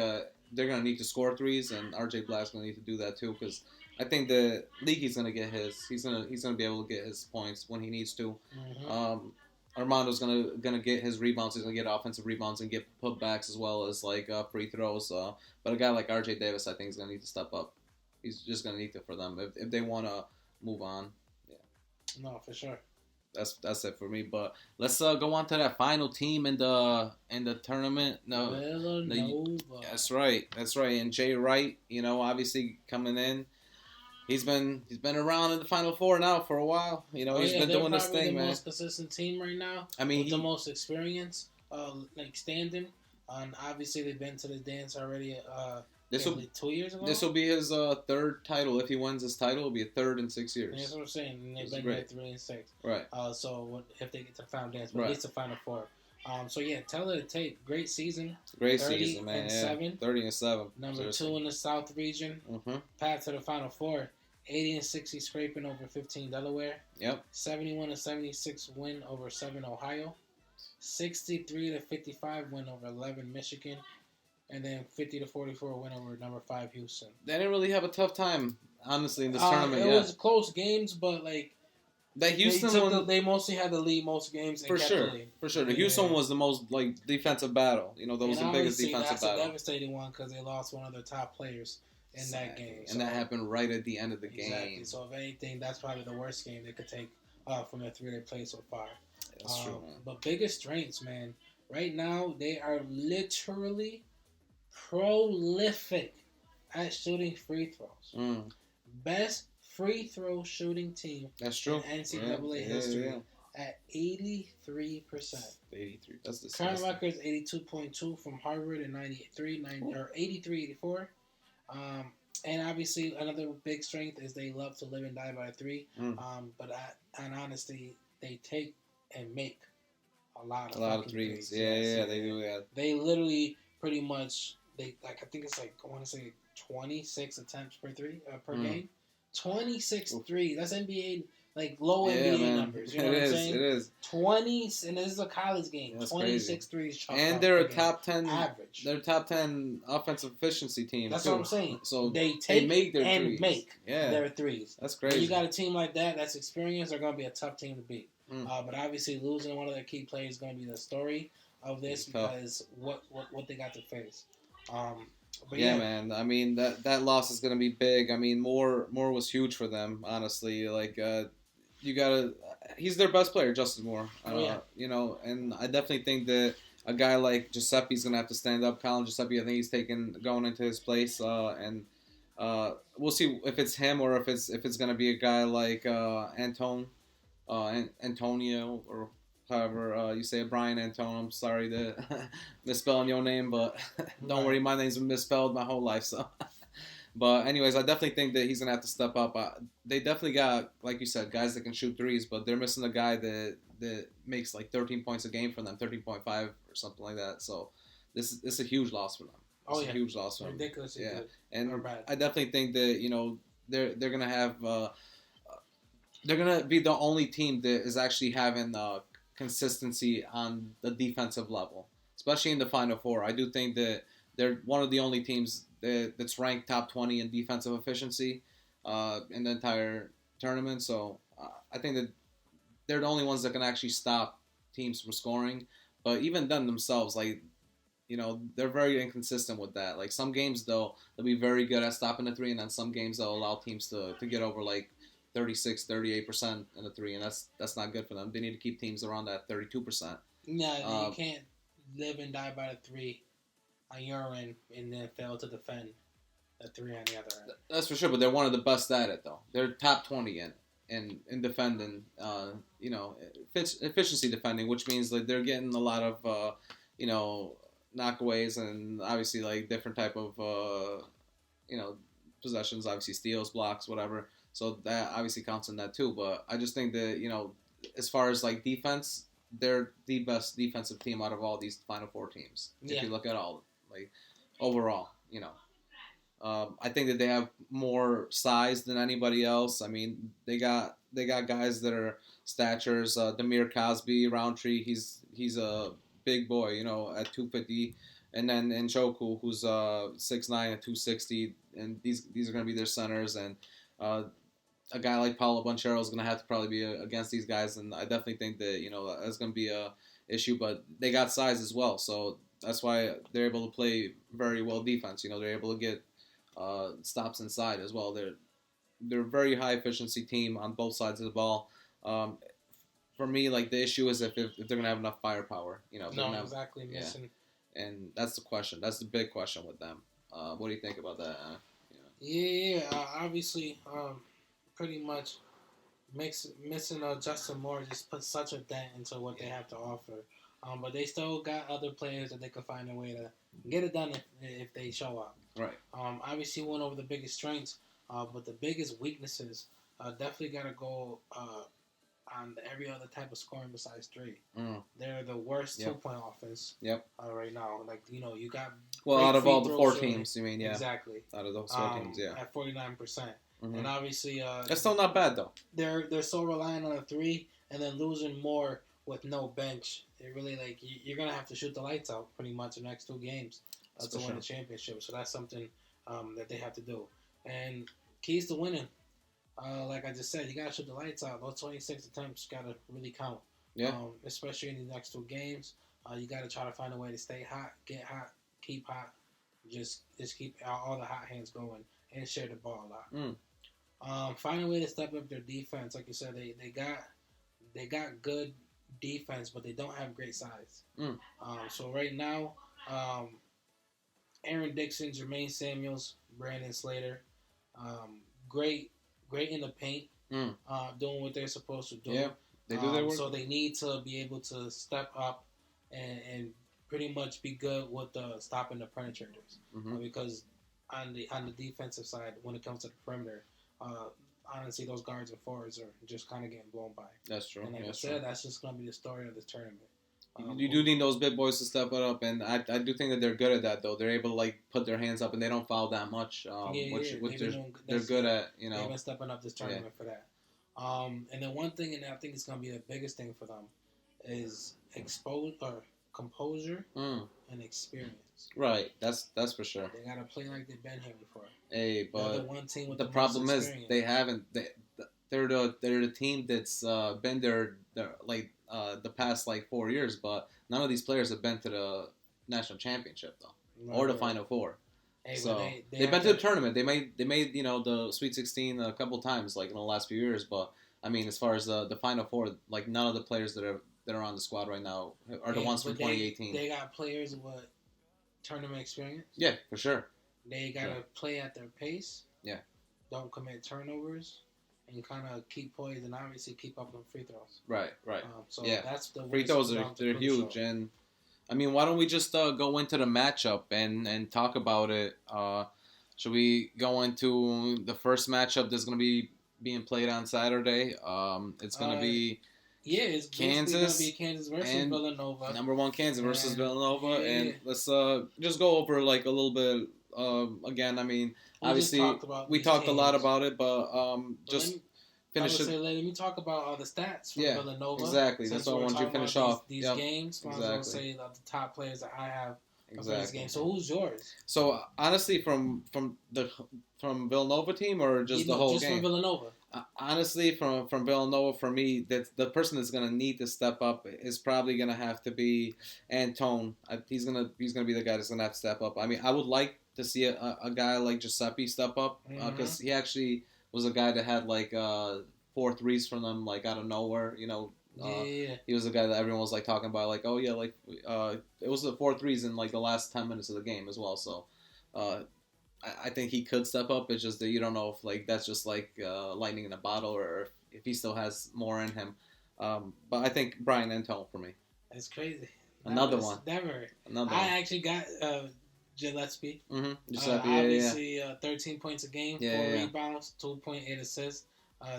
they're gonna need to score 3s, and RJ Black's gonna need to do that too because I think that Leaky's gonna get his. He's gonna be able to get his points when he needs to. Mm-hmm. Armando's gonna get his rebounds. He's gonna get offensive rebounds and get putbacks as well as like free throws. But a guy like RJ Davis, I think, is gonna need to step up. He's just gonna need to for them if they want to move on. Yeah. No, for sure. That's it for me. But let's go on to that final team in the tournament. No, Villanova. That's right. And Jay Wright, obviously coming in. He's been around in the Final Four now for a while. He's been doing this thing, man. They're the most consistent team right now. I mean, with the most experience, standing. And obviously, they've been to the dance already. 2 years ago. This will be his 3rd title. If he wins this title, it'll be a 3rd in 6 years. That's what I'm saying. And they've been there 3 and 6. Right. So if they get to the final dance, but at least the Final Four. So yeah, tell it to take. Great season. Great season, man. 30 and 7. Number 2 in the South region. Mm-hmm. Path to the Final Four. 80 and 60 scraping over 15 Delaware. Yep. 71 and 76 win over 7 Ohio. 63 to 55 win over 11 Michigan. And then 50 to 44 win over number 5 Houston. They didn't really have a tough time honestly in this tournament. It was close games, but like that Houston one, they mostly had the lead most games. And for kept sure, the lead. for sure. The Houston one was the most like defensive battle. You know, that was the biggest defensive battle. That's a devastating one because they lost one of their top players in that game, and that happened right at the end of the game. So if anything, that's probably the worst game they could take from the 3 they played so far. That's true, man. But biggest strengths, man. Right now, they are literally prolific at shooting free throws. Best free throw shooting team. That's true. In NCAA history at 83%. 83. That's the current record is 82.2 from Harvard in 93, 83, 84. And obviously, another big strength is they love to live and die by 3. But honestly, they take and make a lot of threes. Yeah, they do. Yeah, they literally pretty much I think it's like I want to say 26 attempts per game. 26 threes. That's NBA low NBA numbers. You know what I'm saying? It is 20, and this is a college game. That's 26 threes. And they're a top 10 average. They're a top 10 offensive efficiency team. That's too. what I'm saying. So they make their and threes. make their threes. That's crazy. When you got a team like that that's experienced, they're going to be a tough team to beat. But obviously, losing one of their key players is going to be the story of this because what they got to face. But yeah, man. I mean that loss is going to be big. I mean, Moore was huge for them. Honestly, you gotta. He's their best player, Justin Moore. You know, and I definitely think that a guy like Giuseppe's going to have to stand up. Colin Giuseppe, I think he's going into his place, and we'll see if it's him or if it's going to be a guy like Antonio, or however you say it, Brian Antonio. I'm sorry to misspelling your name, but don't worry, my name's been misspelled my whole life. So, but anyways, I definitely think that he's gonna have to step up. They definitely got, like you said, guys that can shoot threes, but they're missing a guy that makes 13 points a game for them, 13.5 or something like that. So this is a huge loss for them. It's a huge loss for them. Ridiculous. Yeah, and I definitely think that they're gonna have. They're going to be the only team that is actually having consistency on the defensive level, especially in the Final Four. I do think that they're one of the only teams that's ranked top 20 in defensive efficiency in the entire tournament. So I think that they're the only ones that can actually stop teams from scoring. But even them themselves, they're very inconsistent with that. Some games, though, they'll be very good at stopping the three, and then some games they'll allow teams to get over 36, 38% in the three, and that's not good for them. They need to keep teams around that 32%. Yeah, you can't live and die by the three on your end and then fail to defend the three on the other end. That's for sure, but they're one of the best at it, though. They're top 20 in defending, efficiency defending, which means they're getting a lot of, knockaways and obviously different type of, possessions, obviously steals, blocks, whatever. So that obviously counts in that too. But I just think that, as far as defense, they're the best defensive team out of all these Final Four teams. If you look at all, overall, I think that they have more size than anybody else. I mean, they got guys that are statures. Demir Cosby, Roundtree, he's a big boy, at 250. And then Njoku, who's 6'9" at 260, and these are going to be their centers. And a guy like Paolo Banchero is going to have to probably be against these guys, and I definitely think that that's going to be a issue. But they got size as well, so that's why they're able to play very well defense. They're able to get stops inside as well. They're a very high efficiency team on both sides of the ball. For me, the issue is if they're going to have enough firepower. Exactly. Missing. And that's the question. That's the big question with them. What do you think about that? Obviously, pretty much missing Justin Moore just puts such a dent into what they have to offer. But they still got other players that they could find a way to get it done if they show up. Right. Obviously, went over the biggest strengths, but the biggest weaknesses definitely got to go on every other type of scoring besides three. They're the worst 2-point offense. Yep. Right now, you got out of all the four teams, you mean? Yeah. Exactly. Out of those four teams, yeah. At 49%. And obviously, that's still not bad though. They're so reliant on a three, and then losing more with no bench. It really you're gonna have to shoot the lights out pretty much the next two games to win the championship. So that's something that they have to do. And keys to winning. Like I just said, you gotta shoot the lights out. Those 26 attempts gotta really count. Yeah. Especially in the next two games, you gotta try to find a way to stay hot, get hot, keep hot. Just keep all the hot hands going and share the ball a lot. Find a way to step up their defense. Like you said, they got good defense, but they don't have great size. So right now, Aaron Dixon, Jermaine Samuels, Brandon Slater, great in the paint, doing what they're supposed to do. Yeah, they do their work. So they need to be able to step up and pretty much be good with stopping the penetrators. Because on the defensive side, when it comes to the perimeter, honestly, those guards and forwards are just kind of getting blown by. That's true. And like I said, that's just going to be the story of this tournament. You do need those big boys to step it up, and I do think that they're good at that, though. They're able to, like, put their hands up, and they don't foul that much, which they're good at, you know. They've been stepping up this tournament for that. And then one thing, and I think it's going to be the biggest thing for them, is composure and experience. Right, that's for sure. They got to play like they've been here before. Hey, but the one team with the problem is they haven't. They're the team that's been there the past 4 years, but none of these players have been to the national championship though, or the Final Four. Hey, so they've been to the tournament. They made the Sweet 16 a couple times in the last few years, but I mean as far as the Final Four, none of the players that are on the squad right now are the ones from 2018. They got players with tournament experience. Yeah, for sure. They gotta play at their pace. Yeah. Don't commit turnovers. And kind of keep poised and obviously keep up on free throws. Right. So that's the free throws they're huge, and I mean, why don't we just go into the matchup and talk about it? Should we go into the first matchup that's going to be being played on Saturday? It's going to be it's Kansas. Going to be Kansas versus Villanova. Number one Kansas versus Villanova, and let's just go over a little bit. Again, I mean, obviously we talked a lot about it, but just finish it. Let me talk about the stats from Villanova. Exactly. That's what I want you to finish off. These games. Might as well say the top players that I have for this game. So who's yours? So honestly, from Villanova team or just the whole game? Just from Villanova. Honestly, from Villanova, for me, the person that's going to need to step up is probably going to have to be Antone. He's gonna be the guy that's going to have to step up. I mean, I would like to see a guy like Giuseppe step up because he actually was a guy that had 4 threes from them out of nowhere. You know, he was a guy that everyone was talking about. It was the 4 threes in the last 10 minutes of the game as well. So. I think he could step up. It's just that you don't know if that's just lightning in a bottle or if he still has more in him. But I think Brian Antone for me. That's crazy. Another one. Never. Another I actually got Gillespie. Giuseppe, obviously, 13 points a game, 4 rebounds, 2.8 assists,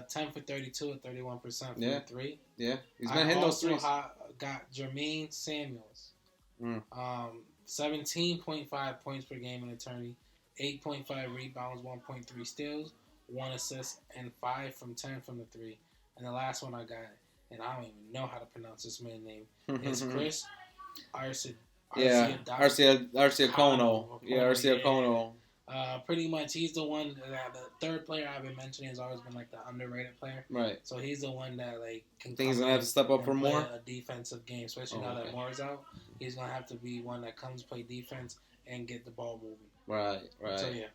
10 for 32 at 31% from 3. Yeah, he's been hitting those threes. I also got Jermaine Samuels. 17.5 points per game in a tourney. 8.5 rebounds, 1.3 steals, 1 assist, and 5 from 10 from the 3. And the last one I got, and I don't even know how to pronounce this man's name, is Chris Arcidiacono. Arcidiacono. Pretty much, he's the one. The third player I've been mentioning has always been the underrated player. Right. So he's the one that can. Think he's gonna have to step up for more. A defensive game, especially now that Moore's out. He's gonna have to be one that comes play defense and get the ball moving. Right. So yeah.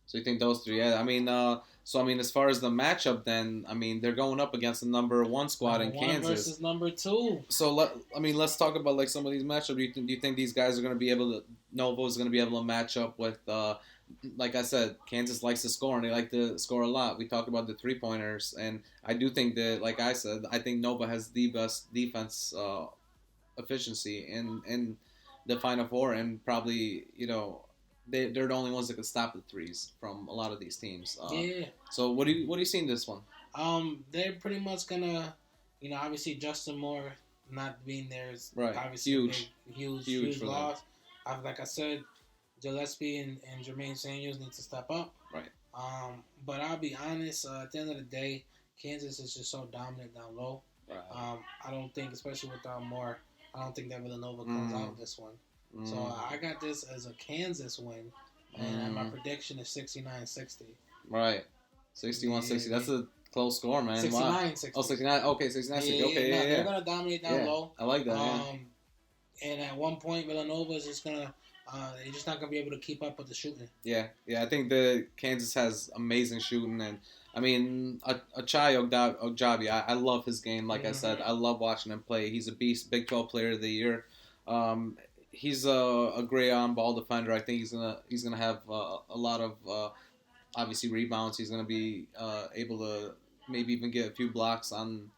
So you think those 3? Yeah. I mean, as far as the matchup, then they're going up against the number 1 squad in Kansas versus number 2. So let's talk about some of these matchups. Do you think these guys are going to be able to? Nova is going to be able to match up with? Like I said, Kansas likes to score, and they like to score a lot. We talked about the 3-pointers, and I do think that, like I said, I think Nova has the best defense efficiency in the Final Four, and probably they're the only ones that can stop the threes from a lot of these teams. So what do you see in this one? They're pretty much gonna, obviously Justin Moore not being there is obviously huge loss. Like I said, Gillespie and Jermaine Samuels need to step up. Right. But I'll be honest. At the end of the day, Kansas is just so dominant down low. Right. I don't think, especially without Moore, I don't think that Villanova comes out of this one. So I got this as a Kansas win, and my prediction is 69-60. Right. 61-60. That's a close score, man. 69-60. Oh, 69. Okay, 69-60. Okay, No, they're gonna dominate down low. I like that. And at one point, Villanova is just gonna. They're just not gonna be able to keep up with the shooting. Yeah. I think the Kansas has amazing shooting, and I mean, Achai Ogjabi. I love his game. Like I said, I love watching him play. He's a beast. Big 12 Player of the Year. He's a great on-ball defender. I think he's gonna have a lot of obviously rebounds. He's gonna be able to maybe even get a few blocks on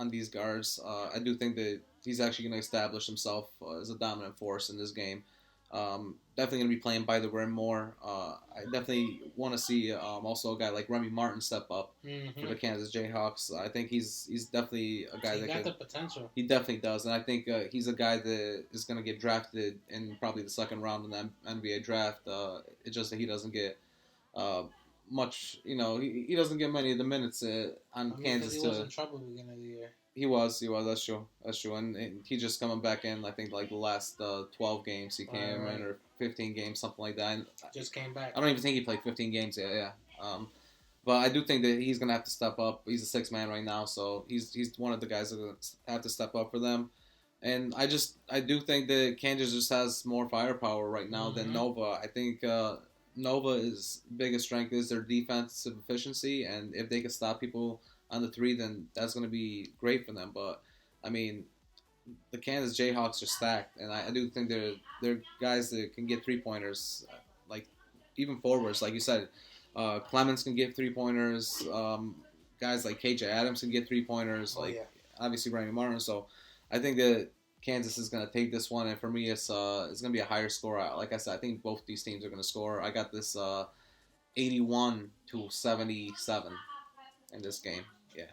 these guards. I do think that he's actually going to establish himself as a dominant force in this game. Definitely going to be playing by the rim more. I definitely want to see also a guy like Remy Martin step up for the Kansas Jayhawks. I think he's definitely a guy got the potential. He definitely does, and I think he's a guy that is going to get drafted in probably the second round in the NBA draft. It's just that he doesn't get much, he doesn't get many of the minutes on Kansas. He was in trouble at the beginning of the year. He was. That's true. And he just coming back in. I think like the last 12 games he came in, or 15 games, something like that. And just came back. I don't even think he played 15 games. Yeah. But I do think that he's gonna have to step up. He's a sixth man right now, so he's one of the guys that have to step up for them. And I do think that Kansas just has more firepower right now than Nova. I think Nova's biggest strength is their defensive efficiency, and if they can stop people on the three, then that's going to be great for them. But I mean, the Kansas Jayhawks are stacked, and I do think they're guys that can get 3-pointers, like even forwards, like you said. Clemens can get 3-pointers. Guys like KJ Adams can get 3-pointers. Obviously Remy Martin. So I think that Kansas is going to take this one, and for me, it's going to be a higher score. Like I said, I think both these teams are going to score. I got this 81-77 in this game. Yeah,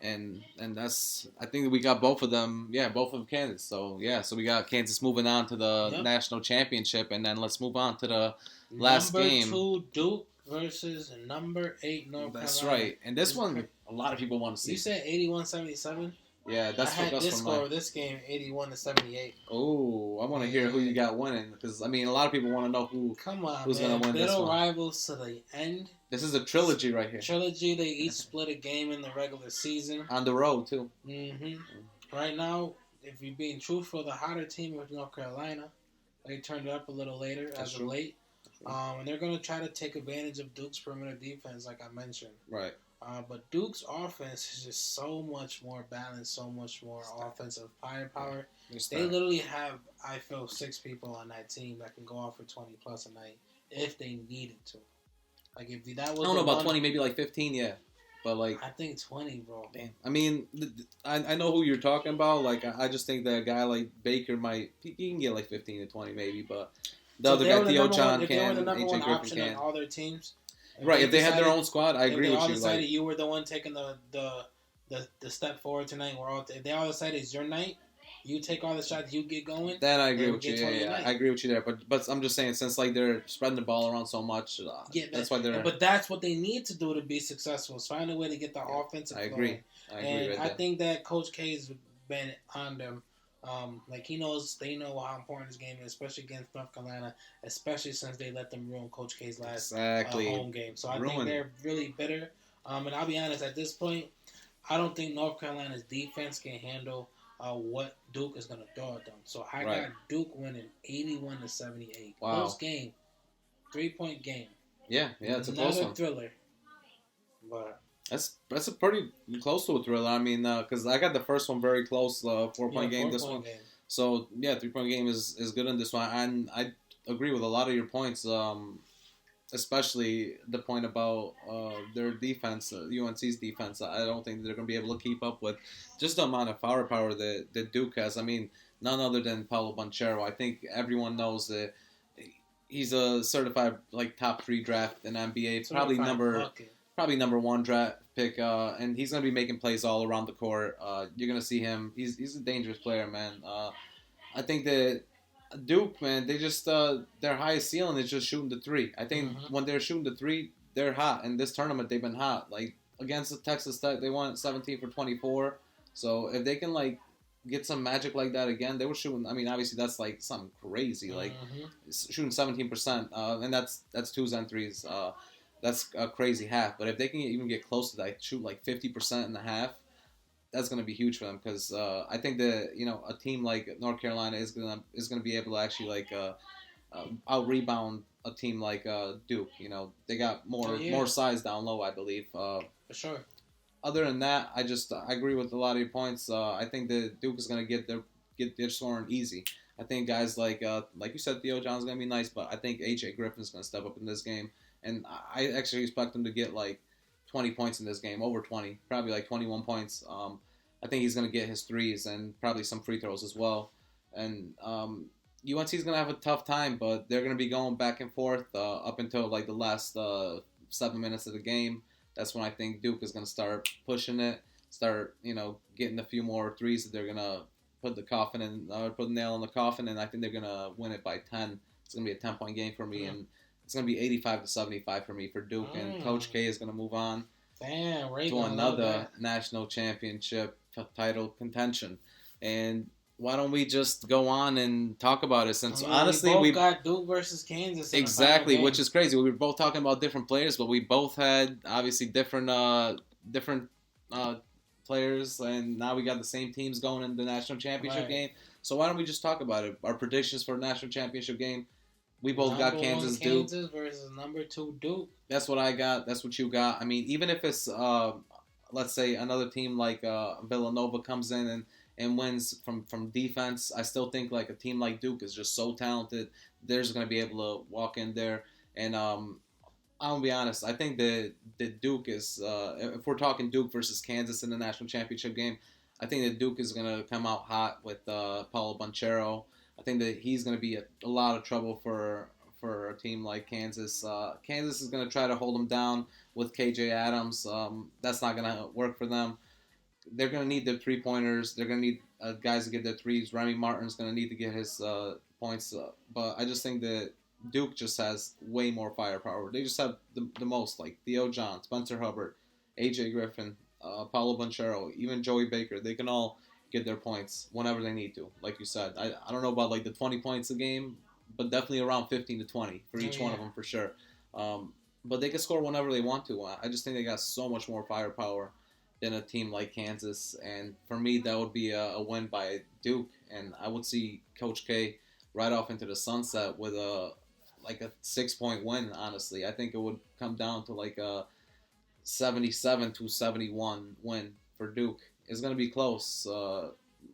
and that's, I think we got both of them. Yeah, both of Kansas. So so we got Kansas moving on to the national championship, and then let's move on to the last game. Number 2 Duke versus number 8 North Carolina. That's right, and this one a lot of people want to see. You said 81-77. Yeah, that's I had this score of this game 81-78. Oh, I want to hear who you got winning, because I mean, a lot of people want to know who's going to win this one. Rivals to the end. This is a trilogy right here. Trilogy. They each split a game in the regular season. On the road too. Right now, if you're being truthful, the hotter team is North Carolina. They turned it up a little later as of late, and they're going to try to take advantage of Duke's perimeter defense, like I mentioned. Right. But Duke's offense is just so much more balanced, so much more offensive firepower. They literally have, I feel, 6 people on that team that can go off for 20 plus a night if they needed to. Like if that was, I don't know about 20, maybe like 15, yeah. But like, I think 20, bro. Damn. I mean, I know who you're talking about. Like, I just think that a guy like Baker he can get like 15 to 20 maybe, but the other guy, Theo John, can, the number AJ one Griffin option can. in all their teams. Right, if they had their own squad, I agree with you. If they all decided you were the one taking the step forward tonight, if they all decided it's your night, you take all the shots, you get going. Then I agree with you. Yeah, I agree with you there. But I'm just saying, since like they're spreading the ball around so much, that's why they're. But that's what they need to do to be successful. Is find a way to get the offensive. I agree. I think that Coach K's been on them. Like they know how important this game is, especially against North Carolina, especially since they let them ruin Coach K's last home game. So I think they're really bitter. And I'll be honest, at this point, I don't think North Carolina's defense can handle what Duke is going to throw at them. So I got Duke winning 81-78. Wow. Close game, 3-point game. Yeah, it's a close one. Another thriller, but. That's a pretty close to a thriller. I mean, because I got the first one very close, 4-point game. This one, so yeah, 3-point game is good in this one, and I agree with a lot of your points, especially the point about their defense, UNC's defense. I don't think they're going to be able to keep up with just the amount of firepower that Duke has. I mean, none other than Paolo Banchero. I think everyone knows that he's a certified like top 3 draft in NBA, probably number 1 draft pick, and he's going to be making plays all around the court. You're going to see him. He's a dangerous player, man. I think that Duke, man, they just their highest ceiling is just shooting the 3. I think when they're shooting the 3, they're hot. In this tournament, they've been hot. Like against Texas Tech, they won 17 for 24. So if they can like get some magic like that again, they were shooting. I mean, obviously that's like something crazy, like shooting 17%, and that's 2s and 3s. that's a crazy half. But if they can even get close to that, shoot like 50% in the half, that's going to be huge for them because I think that a team like North Carolina is gonna be able to actually out rebound a team like Duke. They got more size down low, I believe. For sure. Other than that, I agree with a lot of your points. I think that Duke is gonna get their scoring easy. I think guys like you said, Theo John's gonna be nice, but I think AJ Griffin's gonna step up in this game, and I actually expect him to get like 20 points in this game, over 20, probably like 21 points. I think he's gonna get his threes and probably some free throws as well, and UNC is gonna have a tough time, but they're gonna be going back and forth up until like the last 7 minutes of the game. That's when I think Duke is gonna start pushing it, start getting a few more threes that they're gonna put the nail in the coffin, and I think they're gonna win it by 10. It's gonna be a 10-point game for me, and it's gonna be 85-75 for me for Duke, and Coach K is gonna move on to another national championship title contention. And why don't we just go on and talk about it? Since honestly, we got Duke versus Kansas. Exactly, which is crazy. We were both talking about different players, but we both had obviously different players, and now we got the same teams going in the national championship game. So why don't we just talk about it? Our predictions for the national championship game. We both got Kansas versus number 2 Duke. That's what I got. That's what you got. I mean, even if it's let's say another team like Villanova comes in and wins from defense, I still think like a team like Duke is just so talented. They're just going to be able to walk in there. And I'm going to be honest. I think that Duke is, if we're talking Duke versus Kansas in the national championship game, I think that Duke is going to come out hot with Paulo Banchero. I think that he's going to be a lot of trouble for a team like Kansas. Kansas is going to try to hold them down with KJ Adams. That's not going to work for them. They're going to need their three-pointers. They're going to need guys to get their threes. Remy Martin's going to need to get his points. But I just think that Duke just has way more firepower. They just have the most, like Theo John, Spencer Hubbard, AJ Griffin, Paulo Banchero, even Joey Baker. They can all get their points whenever they need to. Like you said, I don't know about like the 20 points a game, but definitely around 15 to 20 for each one of them for sure. But they can score whenever they want to. I just think they got so much more firepower than a team like Kansas. And for me, that would be a win by Duke. And I would see Coach K right off into the sunset with a 6-point win, honestly. I think it would come down to like a 77-71 win for Duke. It's going to be close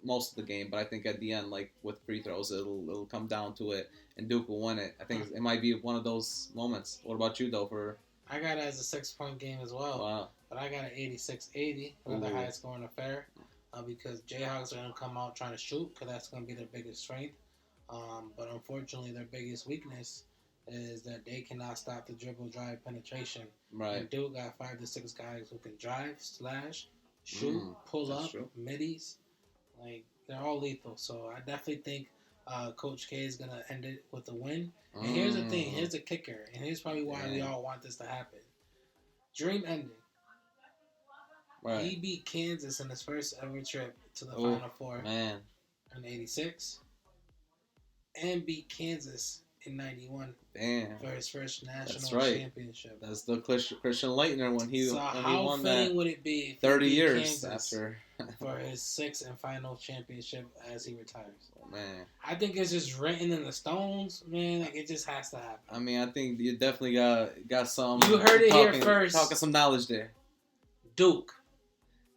most of the game, but I think at the end, like with free throws, it'll come down to it, and Duke will win it. I think it might be one of those moments. What about you, though? I got it as a 6-point game as well. Wow. But I got an 86-80, one of the highest scoring affair, because Jayhawks are going to come out trying to shoot, because that's going to be their biggest strength. But unfortunately, their biggest weakness is that they cannot stop the dribble, drive, penetration. Right. And Duke got 5 to 6 guys who can drive, slash, shoot, pull up, middies. Like, they're all lethal. So I definitely think Coach K is going to end it with a win. And here's the thing. Here's the kicker. And here's probably why we all want this to happen. Dream ending. Right. He beat Kansas in his first ever trip to the Final Four in '86. And beat Kansas in '91 for his first national championship. That's the Christian Leitner when he won that. How fitting would it be if 30 years Kansas after for his 6th and final championship as he retires? Oh, man, I think it's just written in the stones, man. Like, it just has to happen. I mean, I think you definitely got some. You heard it here first. Talking some knowledge there. Duke.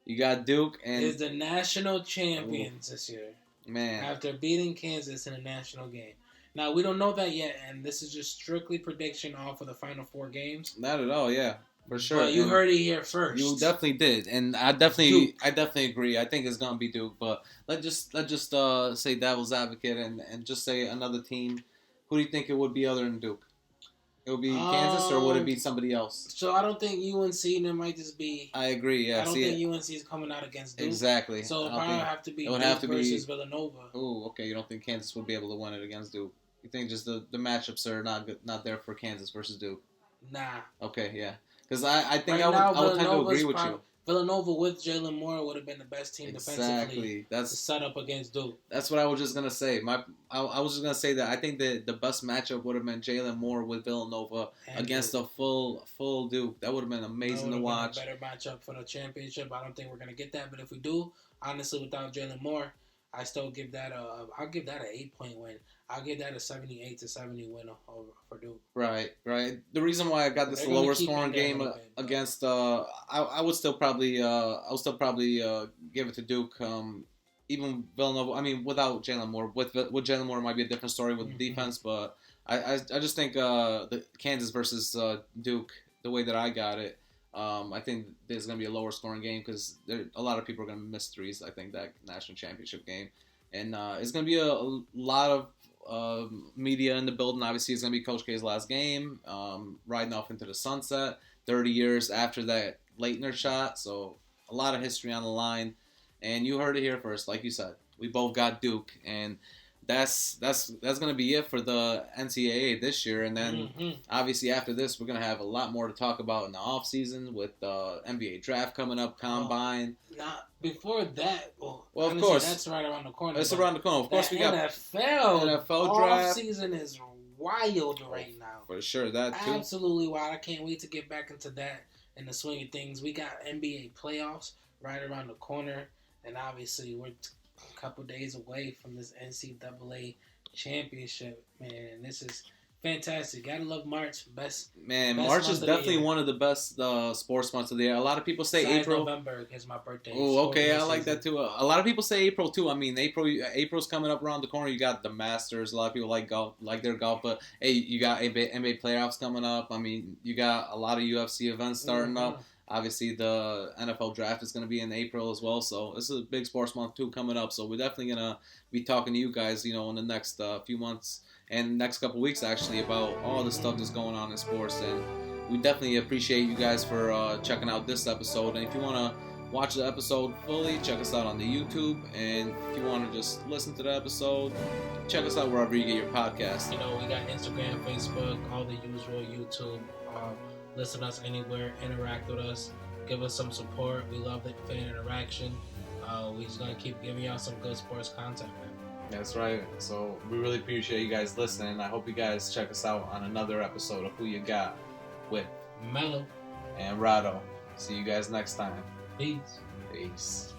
You got Duke and is the national champions this year. Man, after beating Kansas in a national game. Now, we don't know that yet, and this is just strictly prediction off of the Final 4 games. Not at all, yeah, for sure. But you heard it here first. You definitely did, and I definitely agree. I think it's gonna be Duke, but let's just say devil's advocate and just say another team. Who do you think it would be other than Duke? It would be Kansas, or would it be somebody else? So I don't think UNC. There might just be. I agree. Yeah, I don't think UNC is coming out against Duke. Exactly. So it probably have to be Duke versus Villanova. Oh, okay. You don't think Kansas would be able to win it against Duke? You think just the matchups are not there for Kansas versus Duke? Nah. Okay, yeah. Because I think I would tend to agree with you. Villanova with Jalen Moore would have been the best team defensively to set up against Duke. That's what I was just gonna say. I was just gonna say that I think that the best matchup would have been Jalen Moore with Villanova against a full Duke. That would have been amazing to watch. Been a better matchup for the championship. I don't think we're gonna get that, but if we do, honestly, without Jalen Moore, I still give that I'll give that an 8-point win. I'll give that a 78-70 win for Duke. Right. The reason why I got this lower scoring game against I would still probably give it to Duke. Even Villanova. I mean, without Jalen Moore, with Jalen Moore, it might be a different story with the defense. But I just think the Kansas versus Duke, the way that I got it, I think there's going to be a lower scoring game because a lot of people are going to miss threes. I think that national championship game, and it's going to be a lot of media in the building. Obviously, it's going to be Coach K's last game, riding off into the sunset, 30 years after that Leitner shot. So a lot of history on the line. And you heard it here first, like you said. We both got Duke, and that's going to be it for the NCAA this year. And then, obviously, after this, we're going to have a lot more to talk about in the offseason with the NBA draft coming up, Combine. Before that, well, of course. That's right around the corner. It's around the corner. Of course, we got NFL draft. Offseason is wild right now. For sure, that too. Absolutely wild. I can't wait to get back into that and the swing of things. We got NBA playoffs right around the corner. And obviously, we're a couple days away from this NCAA championship, man. This is fantastic. Gotta love March. Best March is definitely one of the best sports months of the year. A lot of people say April. November is my birthday. Oh, okay, I like that too. A lot of people say April too. I mean, April's coming up around the corner. You got the Masters. A lot of people like golf, like their golf. But hey, you got NBA playoffs coming up. I mean, you got a lot of UFC events starting up. Obviously, the NFL draft is going to be in April as well, so this is a big sports month too coming up. So we're definitely going to be talking to you guys, in the next few months and next couple weeks actually about all the stuff that's going on in sports. And we definitely appreciate you guys for checking out this episode. And if you want to watch the episode fully, check us out on the YouTube. And if you want to just listen to the episode, check us out wherever you get your podcast. We got Instagram, Facebook, all the usual, YouTube. Listen to us anywhere, interact with us, give us some support. We love the fan interaction. We're just going to keep giving y'all some good sports content, man. That's right. So we really appreciate you guys listening. I hope you guys check us out on another episode of Who You Got with Melo and Rado. See you guys next time. Peace. Peace.